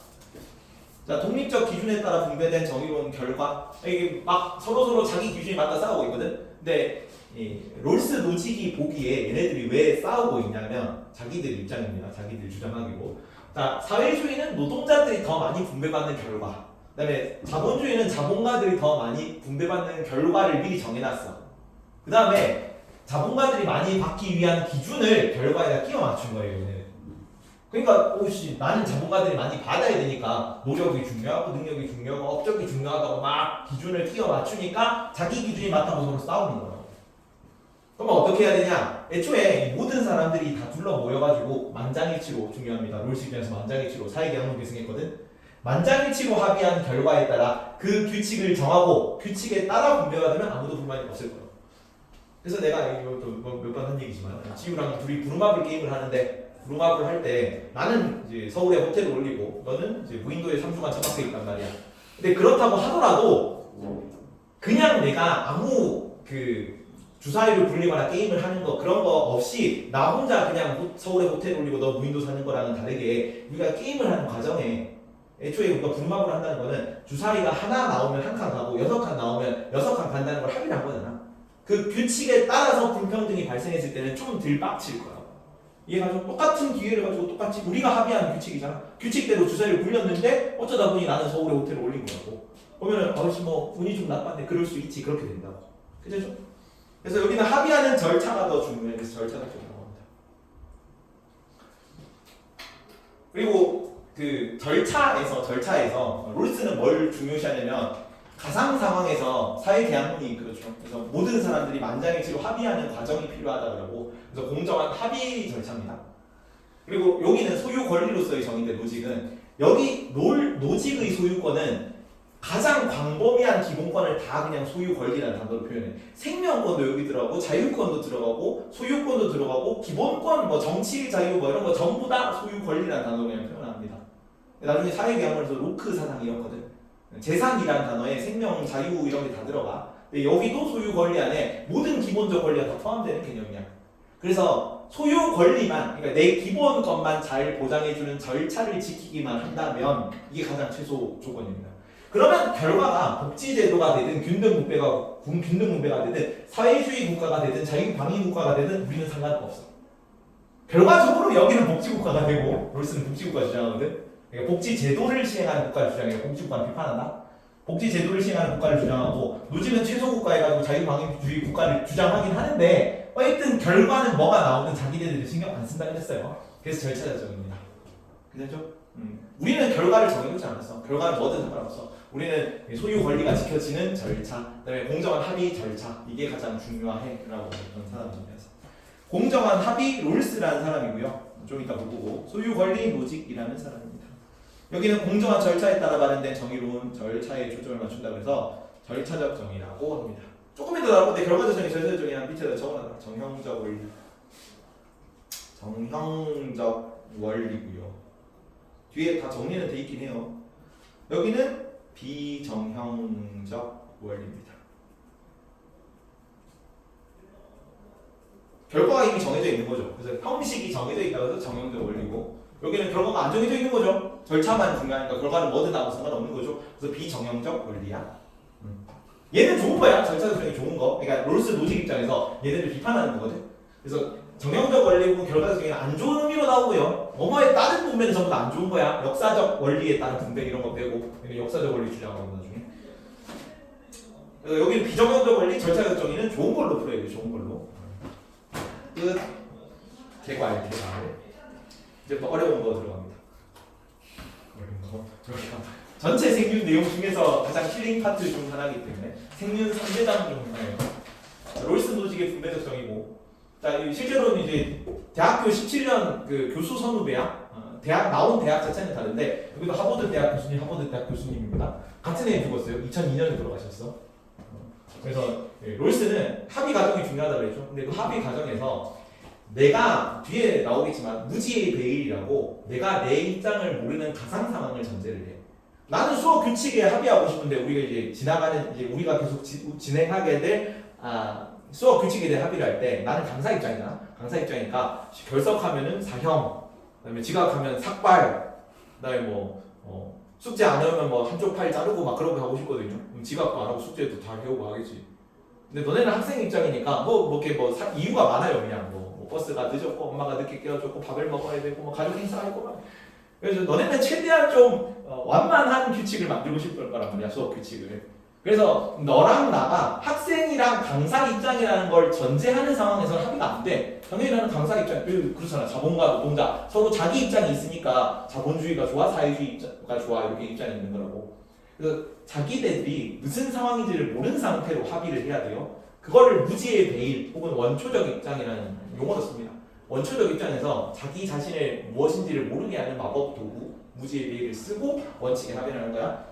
자, 독립적 기준에 따라 분배된 정의로운 결과 이게 막 서로 자기 기준이 맞다 싸우고 있거든. 근데 이 롤스 노직이 보기에 얘네들이 왜 싸우고 있냐면 자기들 입장입니다. 자기들 주장하기로. 자, 사회주의는 노동자들이 더 많이 분배받는 결과. 그다음에 자본주의는 자본가들이 더 많이 분배받는 결과를 미리 정해놨어. 그 다음에 자본가들이 많이 받기 위한 기준을 결과에다 끼워 맞춘 거예요. 그러니까 오씨 나는 자본가들이 많이 받아야 되니까 노력이 중요하고 능력이 중요하고 업적이 중요하다고 막 기준을 끼워 맞추니까 자기 기준이 맞다고 서로 싸우는 거예요. 그러면 어떻게 해야 되냐? 애초에 모든 사람들이 다 둘러 모여가지고 만장일치로 중요합니다. 롤스 입장에서 만장일치로 사회계약론 계승했거든. 만장일치로 합의한 결과에 따라 그 규칙을 정하고 규칙에 따라 분배가 되면 아무도 불만이 없을 거예요. 그래서 내가 이거 몇 번 한 얘기지만 지우랑 둘이 부루마블 게임을 하는데 부루마블 할 때 나는 이제 서울에 호텔을 올리고 너는 이제 무인도에 3주간 처박혀 있단 말이야. 근데 그렇다고 하더라도 그냥 내가 아무 그 주사위를 굴리거나 게임을 하는 거 그런 거 없이 나 혼자 그냥 서울에 호텔 올리고 너 무인도 사는 거랑은 다르게 우리가 게임을 하는 과정에 애초에 우리가 분막으로 한다는 거는 주사위가 하나 나오면 한 칸 가고 6칸 나오면 6칸 간다는 걸 합의를 한 거잖아. 그 규칙에 따라서 불평등이 발생했을 때는 좀 덜 빡칠 거야. 이해가죠? 똑같은 기회를 가지고 똑같이 우리가 합의한 규칙이잖아. 규칙대로 주사위를 굴렸는데 어쩌다 보니 나는 서울에 호텔을 올린 거라고. 보면은 아저씨 뭐 운이 좀 나빴네. 그럴 수 있지. 그렇게 된다고. 그죠? 그래서 여기는 합의하는 절차가 더 중요해. 그래서 절차가 중요합니다. 그리고 그 절차에서 롤스는 뭘 중요시하냐면 가상 상황에서 사회 계약론이 그렇죠. 그래서 모든 사람들이 만장일치로 합의하는 과정이 필요하다 그러고 그래서 공정한 합의 절차입니다. 그리고 여기는 소유 권리로서의 정의된 노직은 여기 노직의 소유권은 가장 광범위한 기본권을 다 그냥 소유 권리라는 단어로 표현해. 생명권도 여기 들어가고 자유권도 들어가고 소유권도 들어가고 기본권 뭐 정치 자유 뭐 이런 거 전부 다 소유 권리라는 단어로 그냥 표현합니다. 나중에 사회계약론에서 로크 사상이었거든. 재산이라는 단어에 생명, 자유 이런 게 다 들어가. 근데 여기도 소유 권리 안에 모든 기본적 권리가 다 포함되는 개념이야. 그래서 소유 권리만, 그러니까 내 기본 것만 잘 보장해주는 절차를 지키기만 한다면 이게 가장 최소 조건입니다. 그러면 결과가 복지제도가 되든 균등분배가 되든 사회주의 국가가 되든 자유방위 국가가 되든 우리는 상관없어. 결과적으로 여기는 복지국가가 되고 롤스는 복지국가 주장하거든. 그러니까 복지제도를 시행하는 국가를 주장해요. 복지국가는 비판한다. 복지제도를 시행하는 국가를 주장하고 노지는 최소국가 해가지고 자유방위주의 국가를 주장하긴 하는데 어쨌든 결과는 뭐가 나오든 자기네들이 신경 안 쓴다 그랬어요. 그래서 절차 자정입니다. 그죠? 우리는 결과를 정해놓지 않았어. 결과는 뭐든 상관없어. 우리는 소유 권리가 지켜지는 절차, 그다음에 공정한 합의 절차 이게 가장 중요해라고 그런 사람입니다. 공정한 합의 롤스라는 사람이고요. 좀 이따 보고 소유 권리 노직이라는 사람입니다. 여기는 공정한 절차에 따라 발현된 정의로운 절차에 초점을 맞춘다 그래서 절차적 정의라고 합니다. 조금만 더 나올 건데 결과적 정의, 절차적 정의는 밑에다 적어놔라. 정형적 원리. 정형적 원리고요. 뒤에 다 정리는 돼 있긴 해요. 여기는 비정형적 원리입니다. 결과가 이미 정해져 있는 거죠. 그래서 형식이 정해져 있다고 해서 정형적 원리고 여기는 결과가 안 정해져 있는 거죠. 절차만 중요하니까 결과는 뭐든 나고 상관없는 거죠. 그래서 비정형적 원리야. 얘는 좋은 거야. 절차적 정의 좋은 거. 그러니까 롤스 노직 입장에서 얘네들 비판하는 거거든. 그래서 정형적 원리고 결과적 정의는 안 좋은 의미로 나오고요. 뭐뭐에 따른 분배는 전부 다 안 좋은 거야. 역사적 원리에 따른 분배 이런 거 빼고 역사적 원리 주장하고 나중에. 그래서 여기는 비정형적 원리, 절차적 정의는 좋은 걸로 풀어야 돼. 좋은 걸로. 끝. 개괄. 이제 또 어려운 거 들어갑니다. 어려운 거. 전체 생윤 내용 중에서 가장 킬링 파트 중 하나이기 때문에 생윤 3대장 중 하나예요. 롤스 노직의 분배적 정의고. 자, 실제로는 이제 대학교 17년 그 교수 선후배야. 대학 나온 대학 자체는 다른데 여기도 하버드 대학 교수님입니다. 같은 해에 죽었어요. 2002년에 돌아가셨어. 그래서 롤스는 합의 과정이 중요하다고 했죠. 근데 그 합의 과정에서 내가 뒤에 나오겠지만 무지의 베일이라고 내가 내 입장을 모르는 가상 상황을 전제를 해. 나는 수업 규칙에 합의하고 싶은데 우리가 이제 우리가 계속 진행하게 될 수업 규칙에 대해 합의를 할 때 나는 강사 입장이잖아. 강사 입장이니까 결석하면은 사형, 그다음에 지각하면 삭발, 그다음에 뭐 숙제 안 해오면 뭐 한쪽 팔 자르고 막 그런 거 하고 싶거든요. 그럼 지각도 안 하고 숙제도 다 해오고 하겠지. 근데 너네는 학생 입장이니까 이유가 많아요. 그냥 뭐 버스가 늦었고 엄마가 늦게 깨워줬고 밥을 먹어야 되고 뭐 가족 행사가 있고 막. 그래서 너네는 최대한 좀 완만한 규칙을 만들고 싶을 거란 말이야. 수업 규칙을. 그래서 너랑 나가 학생이랑 강사 입장이라는 걸 전제하는 상황에서 합의가 안 돼. 당연히 나는 강사 입장, 그렇잖아. 자본과 노동자 서로 자기 입장이 있으니까 자본주의가 좋아, 사회주의가 좋아 이렇게 입장이 있는 거라고. 그래서 자기들이 무슨 상황인지를 모르는 상태로 합의를 해야 돼요. 그거를 무지의 베일 혹은 원초적 입장이라는 용어를 씁니다. 원초적 입장에서 자기 자신의 무엇인지를 모르게 하는 마법 도구 무지의 베일을 쓰고 원칙에 합의를 하는 거야.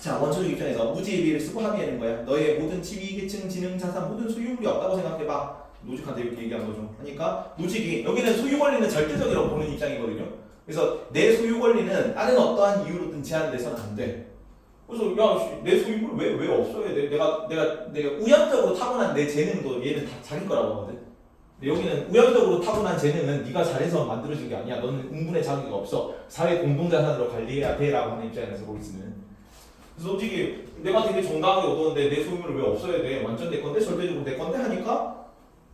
자, 원초적 입장에서 무지의 베일을 쓰고 합의하는 거야. 너의 모든 지위, 계층, 지능, 자산, 모든 소유물이 없다고 생각해봐. 노직한테 이렇게 얘기한 거죠. 하니까 노직이 여기는 소유 권리는 절대적이라고 보는 입장이거든요. 그래서 내 소유 권리는 다른 어떠한 이유로든 제한돼서는 안 돼. 그래서 야내 소유물 왜 없어야 돼? 내가 우연적으로 타고난 내 재능도 얘는 다 자기 거라고 하거든. 근데 여기는 우연적으로 타고난 재능은 네가 잘해서 만들어진 게 아니야. 너는 응분의 자격이 없어. 사회 공동자산으로 관리해야 돼라고 하는 입장에서 로이스는. 그래서 솔직히 내가 되게 정당하게 얻었는데 내 소유물을 왜 없어야 돼? 완전 내 건데 절대적으로 내 건데 하니까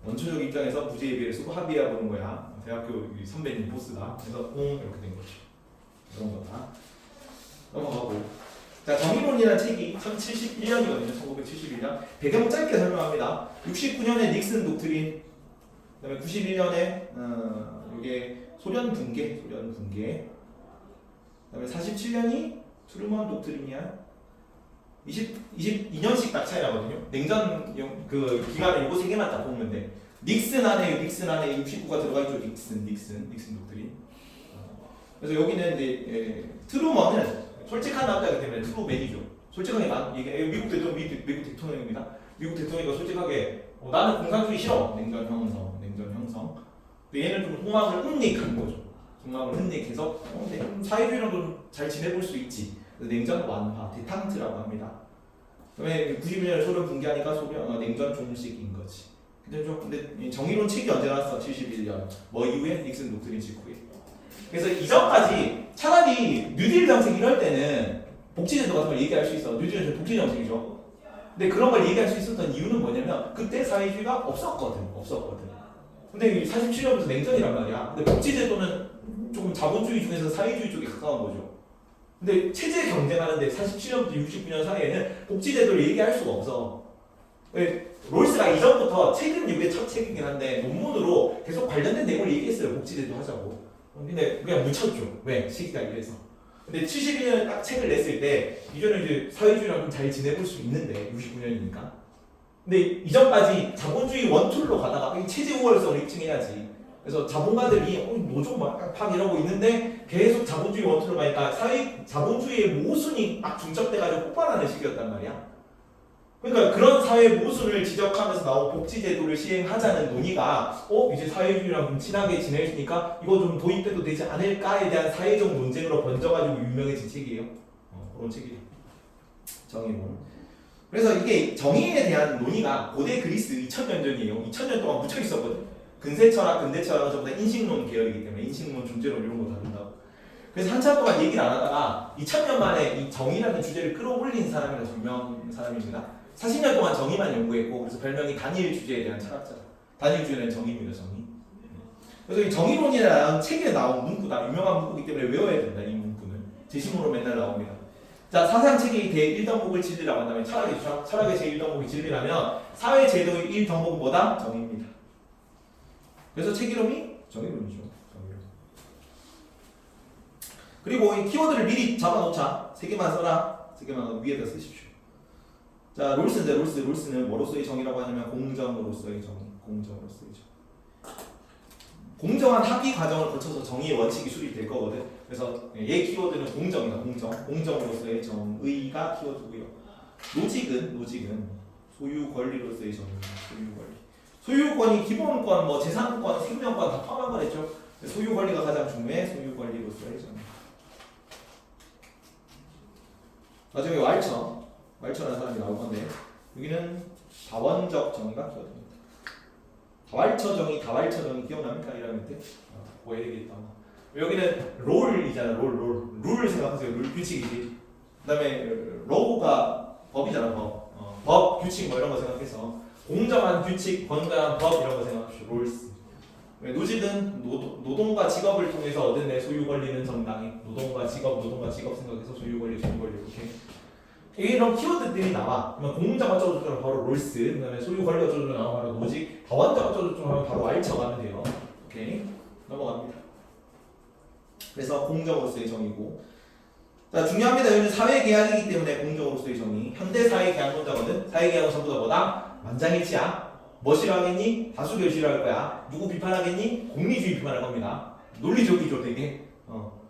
원초적 입장에서 부재예비를 쓰고 합의해 보는 거야. 대학교 선배님 보스가. 그래서 이렇게 된 거지. 그런 거다. 넘어가고. 자, 정의론이라는 책이 1071년이거든요. 1971년. 배경 짧게 설명합니다. 69년에 닉슨 독트린, 그다음에 91년에 이게 소련 붕괴. 그다음에 47년이 트루먼 독트린이야. 22년씩 딱 차이 나거든요. 냉전 그 기간을 요거 세 개만 딱 보면 돼. 닉슨 안에 69가 들어가 있죠. 닉슨 독트린. 그래서 여기는 이제 트루먼은 솔직한 남자이기 때문에 트루맨이죠. 솔직하게 이게 미국 대통령입니다. 미국 대통령이가 솔직하게 나는 공산주의 싫어. 냉전 형성. 근데 얘는 좀 홍합을 hun익한 거죠. 홍합을 hun익해서 사회주의랑 좀 잘 지내볼 수 있지. 그래서 냉전 완화, 데탕트라고 합니다. 그다음에 91년에 소련 붕괴하니까 냉전 종식인 거지. 근데 정의론 책이 언제 나왔어? 71년. 뭐 이후에 닉슨 독트린 직후에. 그래서 이전까지 차라리 뉴딜 정책 이럴 때는 복지제도 같은 걸 얘기할 수 있어. 뉴딜은 복지 정책이죠. 근데 그런 걸 얘기할 수 있었던 이유는 뭐냐면 그때 사회주의가 없었거든. 근데 47년부터 냉전이란 말이야. 근데 복지제도는 조금 자본주의 중에서 사회주의 쪽에 가까운 거죠. 근데 체제 경쟁하는데 47년부터 69년 사이에는 복지제도를 얘기할 수가 없어. 롤스가 이전부터 최근 이후의 첫 책이긴 한데 논문으로 계속 관련된 내용을 얘기했어요. 복지제도 하자고. 근데 그냥 묻혔죠. 왜? 시기가 이래서. 근데 71년에 딱 책을 냈을 때 이전에 이제 사회주의랑 좀 잘 지내볼 수 있는데 69년이니까. 근데 이전까지 자본주의 원툴로 가다가 체제 우월성을 입증해야지. 그래서 자본가들이 노조 막 이러고 있는데 계속 자본주의 원툴로 가니까 자본주의의 모순이 막 중첩돼가지고 폭발하는 시기였단 말이야. 그러니까 그런 사회 모순을 지적하면서 나온 복지제도를 시행하자는 논의가 이제 사회주의랑 좀 친하게 지내니까 이거 좀 도입돼도 되지 않을까에 대한 사회적 논쟁으로 번져가지고 유명해진 책이에요. 그런 책이에요. 정의론. 그래서 이게 정의에 대한 논의가 고대 그리스 2000년 전이에요. 2000년 동안 묻혀 있었거든. 근대철학은 전부 다 인식론 계열이기 때문에 인식론, 존재론 이런 거 다룬다고. 그래서 한참 동안 얘기를 안 하다가 2000년 만에 이 정의라는 주제를 끌어올린 사람이라서 유명한 사람입니다. 40년 동안 정의만 연구했고 그래서 별명이 단일 주제에 대한 철학자. 단일 주제는 정의입니다. 정의. 그래서 이 정의론이라는 책에 나온 문구다. 유명한 문구이기 때문에 외워야 된다. 이 문구는. 제시문으로 맨날 나옵니다. 자, 사상 체계의 제1덕목을 진리라고 한다면 철학의 제1덕목이 진리라면 사회 제도의 1덕목은 뭐다? 정의입니다. 그래서 책 이름이 정의론이죠. 정의론. 그리고 이 키워드를 미리 잡아놓자. 3개만 써라. 3개만 위에다 쓰십시오. 자, 롤스는 뭐로서의 정의라고 하냐면 공정으로서의 정의. 공정한 학위 과정을 거쳐서 정의의 원칙이 수립될 거거든. 그래서 얘 키워드는 공정이다. 공정으로서의 정의가 키워드고요. 로직은 소유 권리로서의 정의입니다. 소유권이 기본권, 뭐 재산권, 생명권 다 포함한 거랬죠. 소유 권리가 가장 중요해. 소유 권리로서의 정의. 나중에 왈처라는 사람이 나올 건데 여기는 다원적 정의가 키워드입니다. 다왈처 정의 기억납니까? 1학년 때? 뭐 얘기했다. 여기는 롤이잖아. 룰을 생각하세요. 룰 규칙이지. 그다음에 로우가 법이잖아. 법 규칙 뭐 이런 거 생각해서 공정한 규칙, 건강한 법 이런 거 생각하십시오. 롤스. 노직은 노동과 직업을 통해서 얻은 내 소유 권리는 정당해. 노동과 직업 생각해서 소유 권리 이렇게. 이런 키워드들이 나와. 그러면 공정한 어쩌고저쩌고 바로 롤스, 그다음에 소유 권리 어쩌고저쩌고 나오면 바로 노직, 다원적 어쩌고저쩌고 하면 바로 왈처 가면 돼요. 오케이, 넘어갑니다. 그래서 공정으로서의 정의고. 자, 중요합니다. 여기는 사회계약이기 때문에 공정으로서의 정의. 현대 사회계약론자거든. 사회계약은 전부 다 뭐다? 만장일치야. 뭐 싫어하겠니? 다수결 싫어할 거야. 누구 비판하겠니? 공리주의 비판할 겁니다. 논리적이죠, 되게.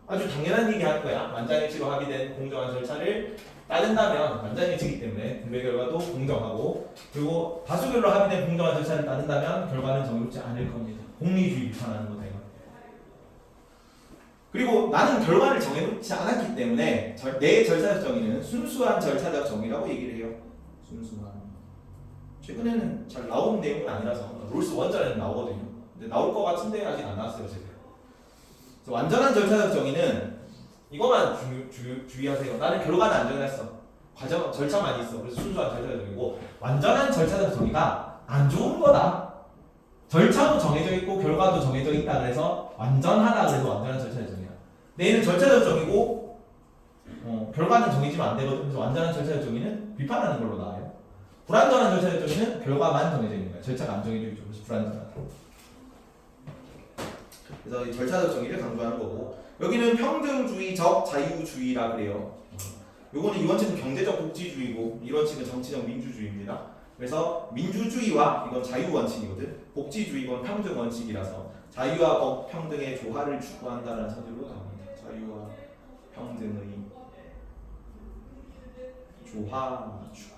아주 당연한 얘기 할 거야. 만장일치로 합의된 공정한 절차를 따른다면 만장일치이기 때문에 분배 결과도 공정하고, 그리고 다수결로 합의된 공정한 절차를 따른다면 결과는 정의롭지 않을 겁니다. 공리주의 비판하는 거다 이거. 그리고 나는 결과를 정해놓지 않았기 때문에 내 절차적 정의는 순수한 절차적 정의라고 얘기를 해요. 순수한. 최근에는 잘 나오는 내용은 아니라서 롤스 원전에는 나오거든요. 근데 나올 것 같은데 아직 안 나왔어요, 제대로. 그래서 완전한 절차적 정의는 이것만 주의하세요. 나는 결과는 안 정했어. 과정 절차만 있어. 그래서 순수한 절차적 정의고 완전한 절차적 정의가 안 좋은 거다. 절차도 정해져 있고 결과도 정해져 있다 그래서 완전하다 그래서 완전한 절차적 정의야. 근데 얘는 절차적 정의고 결과는 정해지면 안 되거든. 그래서 완전한 절차적 정의는 비판하는 걸로 나와요. 불완전한 절차적 정의는 결과만 정해져 있는 거야. 절차가 안 정해져 있죠. 그래서 불완전하다. 그래서 이 절차적 정의를 강조하는 거고 여기는 평등주의적 자유주의라 그래요. 요거는 이 원칙은 경제적 복지주의고 이 원칙은 정치적 민주주의입니다. 그래서 민주주의와 이건 자유 원칙이거든. 복지주의 이건 평등 원칙이라서 자유와 법 평등의 조화를 추구한다는 사실로 나옵니다. 자유와 평등의 조화 추구.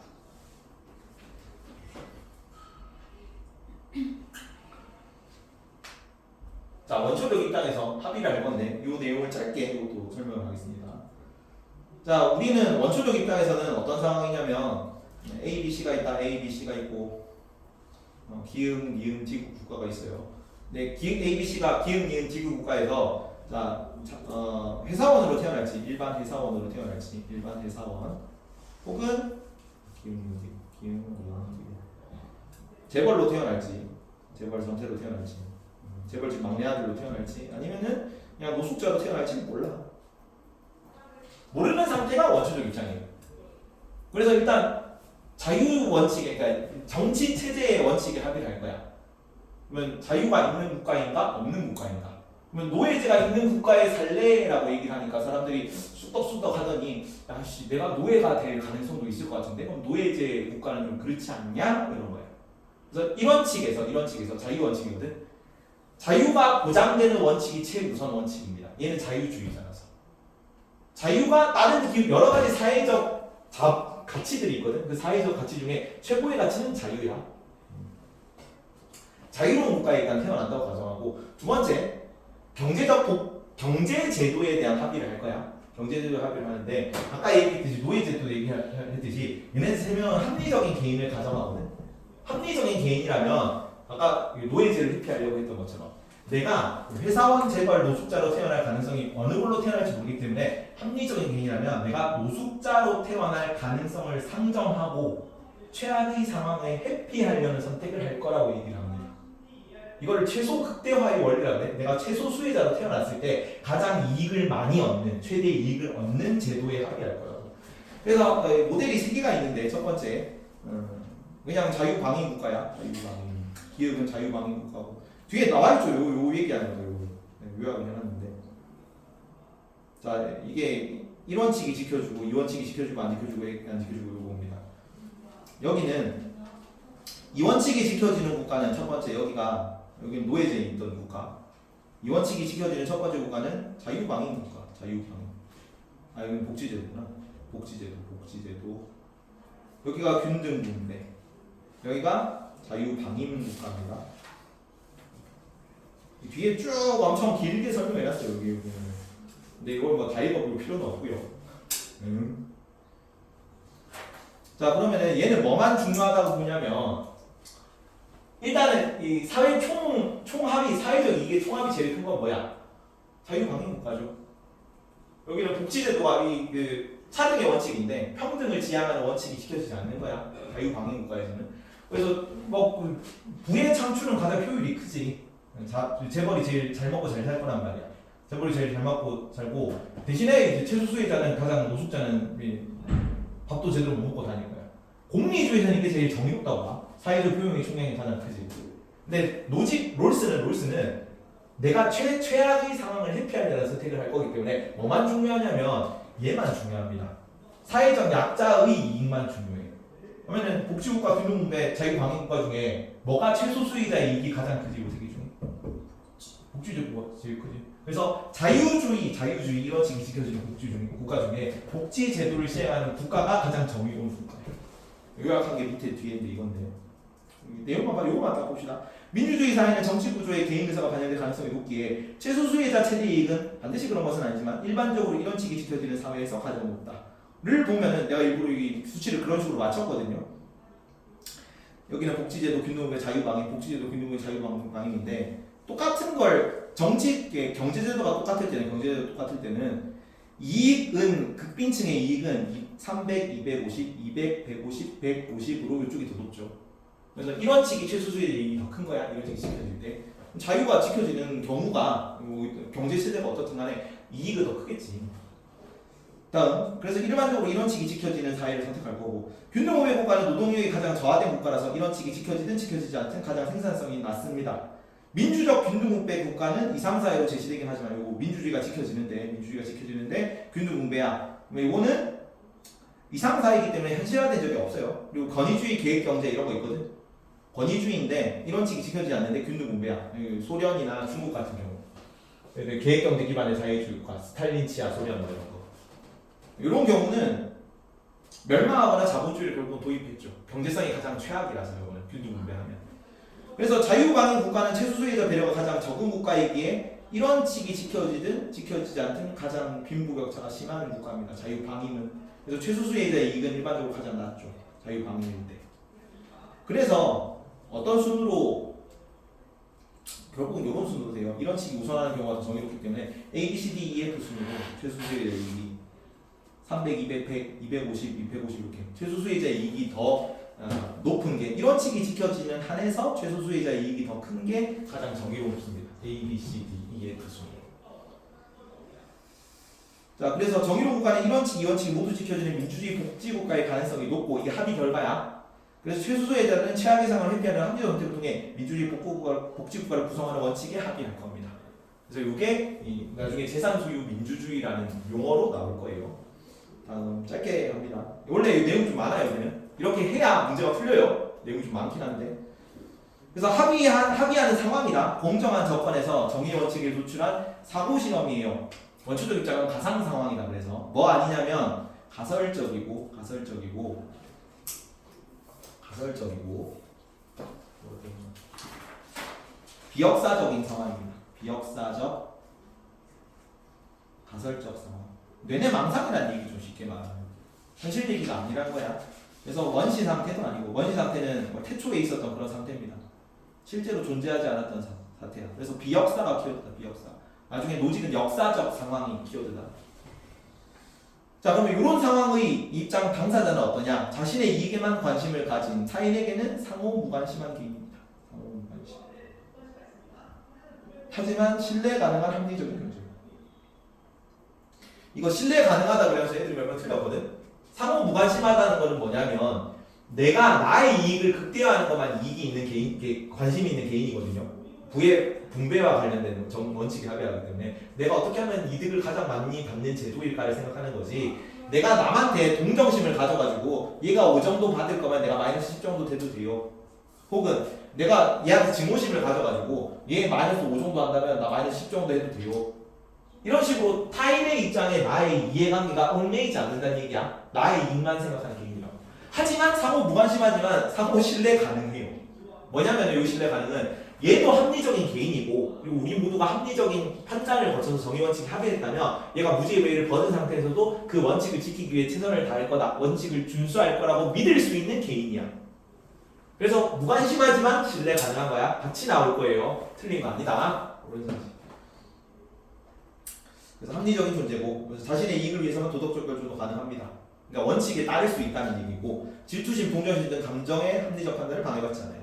자, 원초적 입장에서 합의를 할 건데 이 내용을 짧게 이것도 설명을 하겠습니다. 자, 우리는 원초적 입장에서는 어떤 상황이냐면 A, B, C가 있다. A, B, C가 있고 기흥, 니은, 디귿 국가가 있어요. 근데 기흥 A, B, C가 기흥, 니은, 디귿 국가에서 회사원으로 태어날지 일반 회사원으로 태어날지 일반 회사원 혹은 기흥, 니은, 디귿, 기흥, 니은, 디귿 재벌로 태어날지 재벌 선태로 태어날지 재벌집 막내 아들로 태어날지 아니면은 그냥 노숙자로 태어날지 몰라. 모르는 상태가 원초적 입장이에요. 그래서 일단 자유 원칙, 그러니까 정치 체제의 원칙에 합의를 할 거야. 그러면 자유가 있는 국가인가 없는 국가인가? 그러면 노예제가 있는 국가에 살래라고 얘기를 하니까 사람들이 쑥덕쑥덕 하더니 야씨 내가 노예가 될 가능성도 있을 것 같은데 그럼 노예제 국가는 좀 그렇지 않냐 이런 거예요. 그래서 이런 측에서 자유 원칙이거든. 자유가 보장되는 원칙이 최우선 원칙입니다. 얘는 자유주의자라서. 자유가 다른 여러 가지 사회적 가치들이 있거든. 그 사회적 가치 중에 최고의 가치는 자유야. 자유로운 국가에 일단 태어난다고 가정하고 두 번째 경제 제도에 대한 합의를 할 거야. 경제 제도 합의를 하는데 아까 얘기했듯이 노예 제도 얘기했듯이 얘네 세 명은 합리적인 개인을 가정하거든. 합리적인 개인이라면 아까 노예제를 회피하려고 했던 것처럼 내가 회사원, 재벌, 노숙자로 태어날 가능성이 어느 걸로 태어날지 모르기 때문에 합리적인 개인이라면 내가 노숙자로 태어날 가능성을 상정하고 최악의 상황에 회피하려는 선택을 할 거라고 얘기를 합니다. 이거를 최소 극대화의 원리라고 해. 내가 최소 수혜자로 태어났을 때 가장 이익을 많이 얻는, 최대 이익을 얻는 제도에 합의할 거라고. 그래서 모델이 3개가 있는데 첫 번째 그냥 자유방위 국가야. 자유방위. 기업은 자유방위 국가고 뒤에 나와있죠. 요 얘기하는 거예요. 요약을 해놨는데 자 이게 1원칙이 지켜주고 2원칙이 지켜주고 안 지켜주고 안 지켜주고 요겁니다. 여기는 2원칙이 지켜지는 국가는 첫 번째 여기는 노예제에 있던 국가 2원칙이 지켜지는 첫 번째 국가는 자유방위 국가 자유방위 여기는 복지제도구나 복지제도 여기가 균등국인데 여기가 자유방임 국가입니다. 뒤에 쭉 엄청 길게 설명해놨어요. 여기는. 근데 이걸 뭐 다 읽어볼 필요는 없고요. 자 그러면은 얘는 뭐만 중요하다고 보냐면 일단은 이 사회 총합이 사회적 이익의 총합이 제일 큰 건 뭐야? 자유방임 국가죠. 여기는 복지제도가 그 차등의 원칙인데 평등을 지향하는 원칙이 지켜지지 않는 거야. 자유방임 국가에서는. 그래서 뭐 부의 창출은 가장 효율이 크지. 재벌이 제일 잘 먹고 잘 살 거란 말이야. 재벌이 제일 잘 먹고 살고 대신에 이제 최소 수혜자는 가장 노숙자는 밥도 제대로 못 먹고 다닐 거야. 공리주의에서는 이게 제일 정의롭다고 봐. 사회적 효용의 총량이 가장 크지. 근데 롤스는 내가 최악의 상황을 회피하려는 선택을 할 거기 때문에 뭐만 중요하냐면 얘만 중요합니다. 사회적 약자의 이익만 중요해. 그러면은 복지국가, 균등국가, 자유방위국가 중에 뭐가 최소 수혜자의 이익이 가장 크지? 이 세 개 중에 복지제도가 제일 크지. 그래서 자유주의 이원칙이 지켜지는 국가 중에 복지제도를 시행하는 국가가 가장 정의로운 국가예요. 요약한 게 밑에 뒤에 있는데 이건데 내용만 봐. 요거만 딱 봅시다. 민주주의 사회는 정치 구조에 개인 의사가 반영될 가능성이 높기에 최소 수혜자 최대 이익은 반드시 그런 것은 아니지만 일반적으로 이런 칙이 지켜지는 사회에서 가장 높다를 보면은 내가 일부러 이 수치를 그런 식으로 맞췄거든요. 여기는 복지제도 균등의 자유방임, 복지제도 균등의 자유방임인데 똑같은 걸 정치 경제제도가 똑같을 때는 이익은 극빈층의 이익은 300, 250, 200, 150, 150으로 이쪽이 더 높죠. 그래서 이런 칙이 최소수의 이익이 더 큰 거야. 이런 칙이 지켜질 때 자유가 지켜지는 경우가 경제 시대가 어떻든 간에 이익이 더 크겠지. 다음, 그래서 일반적으로 이런 칙이 지켜지는 사회를 선택할 거고 균등호배 국가는 노동력이 가장 저하된 국가라서 이런 칙이 지켜지든 지켜지지 않든 가장 생산성이 낮습니다. 민주적 균등분배 국가는 2, 3, 4회로 제시되긴 하지만 요거 민주주의가 지켜지는데 균등분배야. 이거는 2, 3, 4이기 때문에 현실화된 적이 없어요. 그리고 권위주의 계획경제 이런 거 있거든. 권위주의인데 이런 칙이 지켜지지 않는데 균등분배야. 소련이나 중국 같은 경우 계획경제 기반의 사회주의 국가, 스탈린치아 소련 뭐 이런 거. 이런 경우는 멸망하거나 자본주의를 결국 도입했죠. 경제성이 가장 최악이라서 이거는 균등분배하면. 그래서 자유방임 국가는 최소수혜자 배려가 가장 적은 국가이기에 이런 칙이 지켜지든 지켜지지 않든 가장 빈부격차가 심한 국가입니다. 자유방임은. 그래서 최소수혜자 이익은 일반적으로 가장 낮죠. 자유방임일 때. 그래서 어떤 순으로 결국은 이런 순으로 돼요. 이런 칙이 우선하는 경우가 더 정의롭기 때문에 A, B, C, D, E, F 순으로 최소수혜자 이익이 300, 200, 100, 250, 250 이렇게 최소수혜자 이익이 더 높은 게 이런 칙이 지켜지는 한에서 최소수혜자 이익이 더 큰 게 가장 정의롭습니다. A, B, C, D, E, F 순으로. 자, 그래서 정의로운 국가는 이런 칙, 이런 칙이 모두 지켜지는 민주주의 복지국가의 가능성이 높고 이게 합의 결과야. 그래서 최소수혜자는 최악의 상황을 회피하는 합리적 선택을 통해 민주주의 복지국가를 구성하는 원칙에 합의할 겁니다. 그래서 이게 나중에 재산소유 민주주의라는 용어로 나올 거예요. 다음 짧게 합니다. 원래 내용 좀 많아요. 여기는 이렇게 해야 문제가 풀려요. 내용이 좀 많긴 한데. 그래서 합의하는 상황이다. 공정한 접근에서 정의 원칙을 도출한 사고 실험이에요. 원초적 입장은 가상 상황이다. 그래서 뭐 아니냐면 가설적이고 비역사적인 상황입니다. 비역사적 가설적 상황. 뇌내 망상이라는 얘기 좀 쉽게 말하면 현실 얘기가 아니란 거야. 그래서 원시 상태도 아니고 원시 상태는 뭐 태초에 있었던 그런 상태입니다. 실제로 존재하지 않았던 사태야. 그래서 비역사가 키워드다. 비역사. 나중에 노직은 역사적 상황이 키워드다. 자, 그러면 이런 상황의 입장 당사자는 어떠냐? 자신의 이익에만 관심을 가진 타인에게는 상호 무관심한 개인입니다. 상호 무관심. 하지만 신뢰 가능한 합리적인 경제. 이거 신뢰 가능하다 그래서 애들이 몇 번 틀렸거든. 상호 무관심하다는 거는 뭐냐면 내가 나의 이익을 극대화하는 것만 이익이 있는 개인, 관심이 있는 개인이거든요. 부의 분배와 관련된 원칙이 합의하기 때문에 내가 어떻게 하면 이득을 가장 많이 받는 제도일까를 생각하는 거지. 내가 남한테 동정심을 가져가지고 얘가 5 정도 받을 거면 내가 마이너스 10 정도 돼도 돼요. 혹은 내가 얘한테 증오심을 가져가지고 얘 마이너스 5 정도 한다면 나 마이너스 10 정도 해도 돼요. 이런 식으로 타인의 입장에 나의 이해관계가 얽매이지 않는다는 얘기야. 나의 이익만 생각하는 개인이라고. 하지만 상호 무관심하지만 상호 신뢰 가능해요. 뭐냐면 이 신뢰 가능은 얘도 합리적인 개인이고 그리고 우리 모두가 합리적인 판단을 거쳐서 정의원칙에 합의했다면 얘가 무죄의 배의를 벗은 상태에서도 그 원칙을 지키기 위해 최선을 다할 거다. 원칙을 준수할 거라고 믿을 수 있는 개인이야. 그래서 무관심하지만 신뢰 가능한 거야. 같이 나올 거예요. 틀린 거 아니다. 그런 상식. 그래서 합리적인 존재고 그래서 자신의 이익을 위해서는 도덕적 결정도 가능합니다. 그러니까 원칙에 따를 수 있다는 얘기고 질투심, 동정심 등 감정의 합리적 판단을 방해받지 않아요.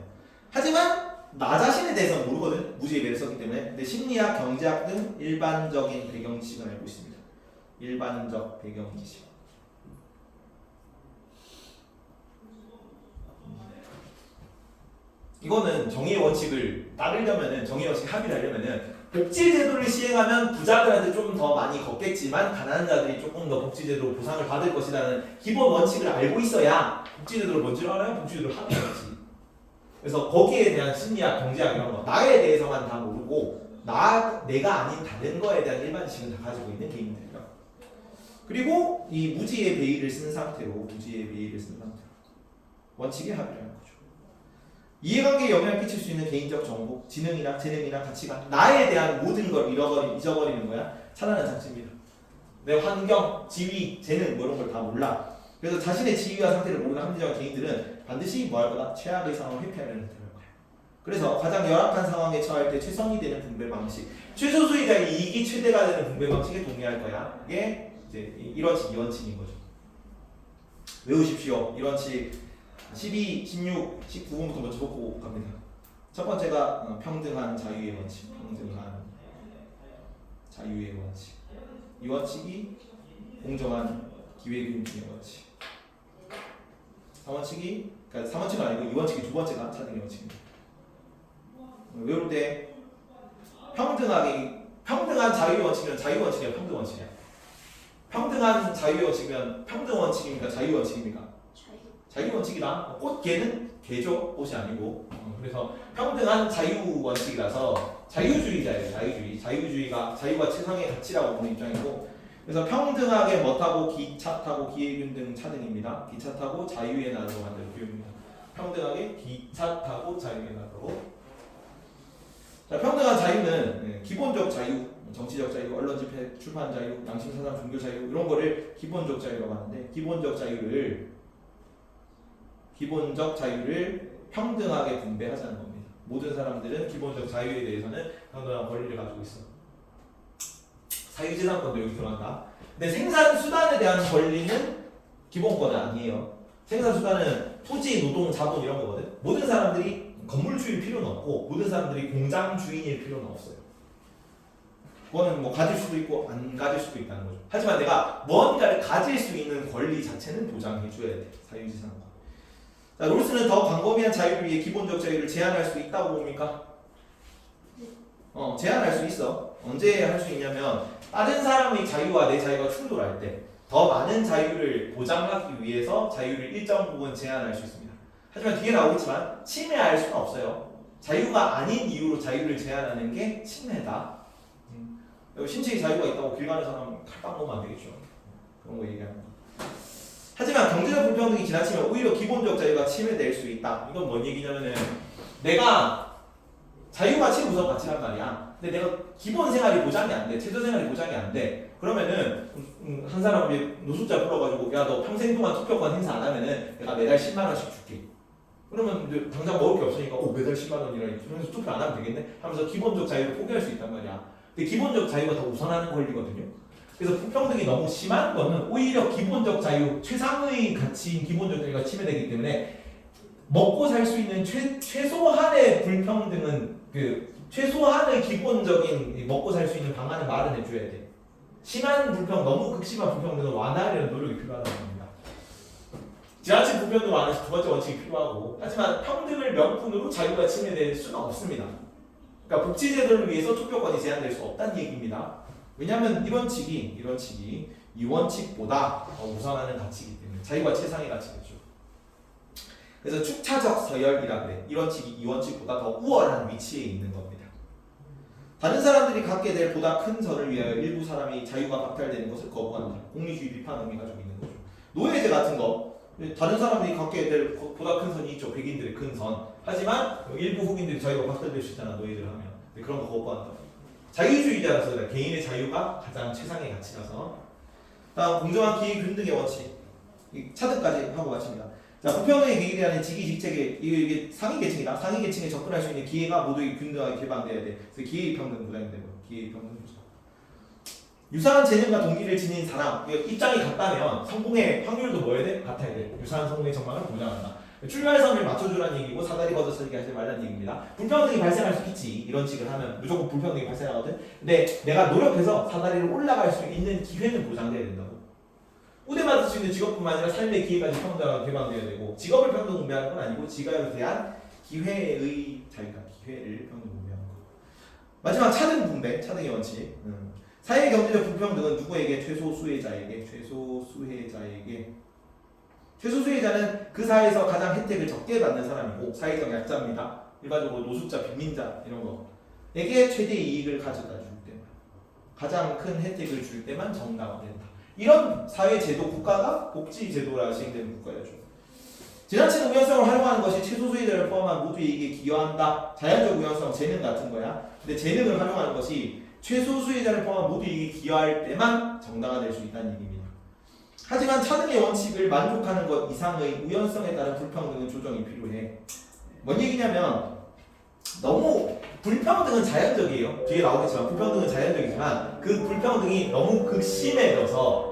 하지만 나 자신에 대해서는 모르거든. 무죄의 배를 썼기 때문에. 근데 심리학, 경제학 등 일반적인 배경 지식을 알고 있습니다. 일반적 배경 지식. 이거는 정의의 원칙을 따르려면은 정의의 원칙 합의를 하려면은 복지 제도를 시행하면 부자들한테 조금 더 많이 걷겠지만 가난한 자들이 조금 더 복지 제도로 보상을 받을 것이라는 기본 원칙을 알고 있어야 복지 제도를 뭔지를 알아야 복지 제도를 합의하지. 그래서 거기에 대한 심리학, 경제학 이런 거 나에 대해서만 다 모르고 내가 아닌 다른 거에 대한 일반 지식은 다 가지고 있는 개인들이야. 그리고 이 무지의 배의를 쓴 상태로 원칙에 합의를 하는 거죠. 이해관계에 영향을 끼칠 수 있는 개인적 정보, 지능이나 재능이나 가치관, 나에 대한 모든 걸 잊어버리는 거야. 차단하는 장치입니다. 내 환경, 지위, 재능 뭐 이런 걸 다 몰라. 그래서 자신의 지위와 상태를 모르는 합리적인 개인들은 반드시 뭐 할 거다? 최악의 상황을 회피하려는 할 거야. 그래서 가장 열악한 상황에 처할 때 최선이 되는 분배 방식, 최소수의자의 이익이 최대가 되는 분배 방식에 동의할 거야. 이게 이제 1원칙, 2원칙인 거죠. 외우십시오. 1원칙 12, 16, 19번부터 먼저 보고 갑니다. 첫 번째가 평등한 자유의 원칙, 평등한 자유의 원칙. 2원칙이 공정한 기회균등의 원칙. 3원칙이, 그러니까 3원칙은 아니고 2원칙이 두 번째가 차등의 원칙입니다. 외울 때 평등한 자유의 원칙이면 자유 원칙이야, 평등 원칙이야. 평등한 자유의 원칙이면 평등 원칙입니까, 자유 원칙입니까? 자유 원칙이다. 꽃 개는 개죠, 꽃이 아니고. 그래서 평등한 자유 원칙이라서 자유주의자예요. 자유주의가 자유가 최상의 가치라고 보는 입장이고. 그래서 평등하게 뭐 타고 기차 타고 기회균등 차등입니다. 기차 타고 자유의 나라로 만드는 교육입니다. 평등하게 기차 타고 자유의 나라로. 자, 평등한 자유는 기본적 자유, 정치적 자유, 언론 집회, 출판 자유, 양심 사상, 종교 자유 이런 거를 기본적 자유라고 하는데 기본적 자유를 평등하게 분배하자는 겁니다. 모든 사람들은 기본적 자유에 대해서는 평등한 권리를 가지고 있어. 사유재산권도 여기 들어간다. 근데 생산수단에 대한 권리는 기본권은 아니에요. 생산수단은 토지, 노동, 자본 이런 거거든. 모든 사람들이 건물주일 필요는 없고 모든 사람들이 공장 주인일 필요는 없어요. 그거는 뭐 가질 수도 있고 안 가질 수도 있다는 거죠. 하지만 내가 뭔가를 가질 수 있는 권리 자체는 보장해 줘야 돼. 사유재산권. 자, 롤스는 더 광범위한 자유를 위해 기본적 자유를 제한할 수 있다고 봅니까? 제한할 수 있어. 언제 할 수 있냐면 다른 사람의 자유와 내 자유가 충돌할 때 더 많은 자유를 보장하기 위해서 자유를 일정 부분 제한할 수 있습니다. 하지만 뒤에 나오겠지만 침해할 수는 없어요. 자유가 아닌 이유로 자유를 제한하는 게 침해다. 신체의 자유가 있다고 길 가는 사람 칼빵 놓으면 안 되겠죠. 그런 거 얘기하는 거. 하지만 경제적 불평등이 지나치면 오히려 기본적 자유가 침해될 수 있다. 이건 뭔 얘기냐면은 내가 자유가 최우선 가치란 말이야. 근데 내가 기본 생활이 보장이 안 돼. 최저 생활이 보장이 안 돼. 그러면은 한 사람이 노숙자 불러가지고 야 너 평생 동안 투표권 행사 안 하면은 내가 매달 10만 원씩 줄게. 그러면 이제 당장 먹을 게 없으니까 매달 10만 원이라 그러면서 투표 안 하면 되겠네? 하면서 기본적 자유를 포기할 수 있단 말이야. 근데 기본적 자유가 더 우선하는 권리거든요. 그래서 불평등이 너무 심한 거는 오히려 기본적 자유, 최상의 가치인 기본적 자유가 침해되기 때문에 먹고 살 수 있는 최소한의 불평등은 최소한의 기본적인 먹고 살 수 있는 방안을 마련해줘야 돼. 심한 불평, 너무 극심한 불평등은 완화하려는 노력이 필요하다는 겁니다. 지나친 불평등 완화 두 번째 원칙이 필요하고, 하지만 평등을 명분으로 자유가 침해될 수는 없습니다. 그러니까 복지제도를 위해서 투표권이 제한될 수 없다는 얘기입니다. 왜냐하면 1원칙이 2원칙보다 더 우선하는 가치이기 때문에 자유가 최상의 가치겠죠. 그래서 축차적 서열이라 그래. 1원칙이 2원칙보다 더 우월한 위치에 있는 겁니다. 다른 사람들이 갖게 될 보다 큰 선을 위하여 일부 사람이 자유가 박탈되는 것을 거부한다. 공리주의 비판 의미가 좀 있는 거죠. 노예제 같은 거 다른 사람들이 갖게 될 보다 큰 선이 있죠. 백인들의 큰 선. 하지만 일부 흑인들이 자유가 박탈될 수 있잖아. 노예제를 하면. 그런 거 거부한다. 자유주의자라서 그래. 개인의 자유가 가장 최상의 가치라서. 다음 공정한 기회균등의 원칙. 차등까지 하고 마칩니다. 자, 불평등에 기대하는 직위직책에 이게 상위 계층이다. 상위 계층에 접근할 수 있는 기회가 모두에게 균등하게 개방돼야 돼. 그래서 기회평등 보장이 되고 기회평등 보장. 유사한 재능과 동기를 지닌 사람 입장이 같다면 성공의 확률도 뭐여야 돼? 같아야 돼. 유사한 성공의 전망을 보장한다. 출발선을 맞춰주라는 얘기고 사다리 걷어 서기 하지 말라는 얘기입니다. 불평등이 발생할 수 있지. 이런 식을 하면 무조건 불평등이 발생하거든. 근데 내가 노력해서 사다리를 올라갈 수 있는 기회는 보장돼야 된다고. 우대받을 수 있는 직업뿐만 아니라 삶의 기회까지 평등하게 개방돼야 되고 직업을 평등 분배하는 건 아니고 직업에 대한 기회의 자유가 기회를 평등 분배하는 거. 마지막 차등 분배, 차등의 원칙. 사회 경제적 불평등은 누구에게? 최소수혜자에게. 최소수혜자는 그 사회에서 가장 혜택을 적게 받는 사람이고 사회적 약자입니다. 일반적으로 노숙자, 빈민자 이런 거에게 최대 이익을 가져다 줄 때만 가장 큰 혜택을 줄 때만 정당화된다. 이런 사회제도 국가가 복지제도라 시행되는 국가였죠. 지나치는 우연성을 활용하는 것이 최소 수혜자를 포함한 모두 이익에 기여한다. 자연적 우연성, 재능 같은 거야. 근데 재능을 활용하는 것이 최소 수혜자를 포함한 모두 이익에 기여할 때만 정당화될 수 있다는 얘기입니다. 하지만 차등의 원칙을 만족하는 것 이상의 우연성에 따른 불평등은 조정이 필요해. 뭔 얘기냐면 너무 불평등은 자연적이에요. 뒤에 나오겠지만 불평등은 자연적이지만 그 불평등이 너무 극심해져서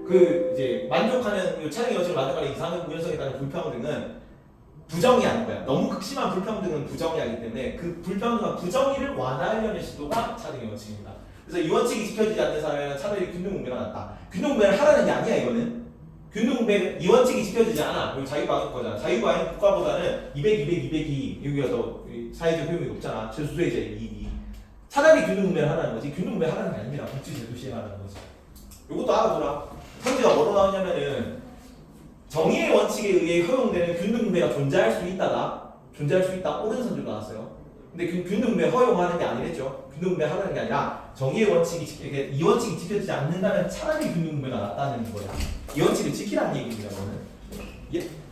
그 이제 만족하는 차등의 원칙을 만족하는 이상의 우연성에 따른 불평등은 부정의하는 거야. 너무 극심한 불평등은 부정의하기 때문에 그 불평등과 부정의를 완화하려는 시도가 차등의 원칙입니다. 그래서 이 원칙이 지켜지지 않는 사람에는 차라리 균등분배가 낫다. 균등분배를 하라는 게 아니야 이거는. 균등분배 이 원칙이 지켜지지 않아. 그리고 자유방역 거잖아. 자유방역 국가보다는 200, 200, 200이 여기가 더 사회적 효용이 높잖아. 최소수혜자의 이익이. 차라리 균등분배를 하라는 거지. 균등분배 하라는 게 아닙니다. 복지제도 시행하라는 거지. 이것도 알아둬라. 선지가 뭐로 나오냐면은 정의의 원칙에 의해 허용되는 균등분배가 존재할 수 있다. 옳은 선지로 나왔어요. 근데 균등분배 허용하는 게 아니랬죠. 균등분배 하라는 게 아니라 정의의 원칙이 이 원칙이 지켜지지 않는다면 차라리 균등분배가 낫다는 거야. 이 원칙을 지키라는 얘기입니다. 저는. 예?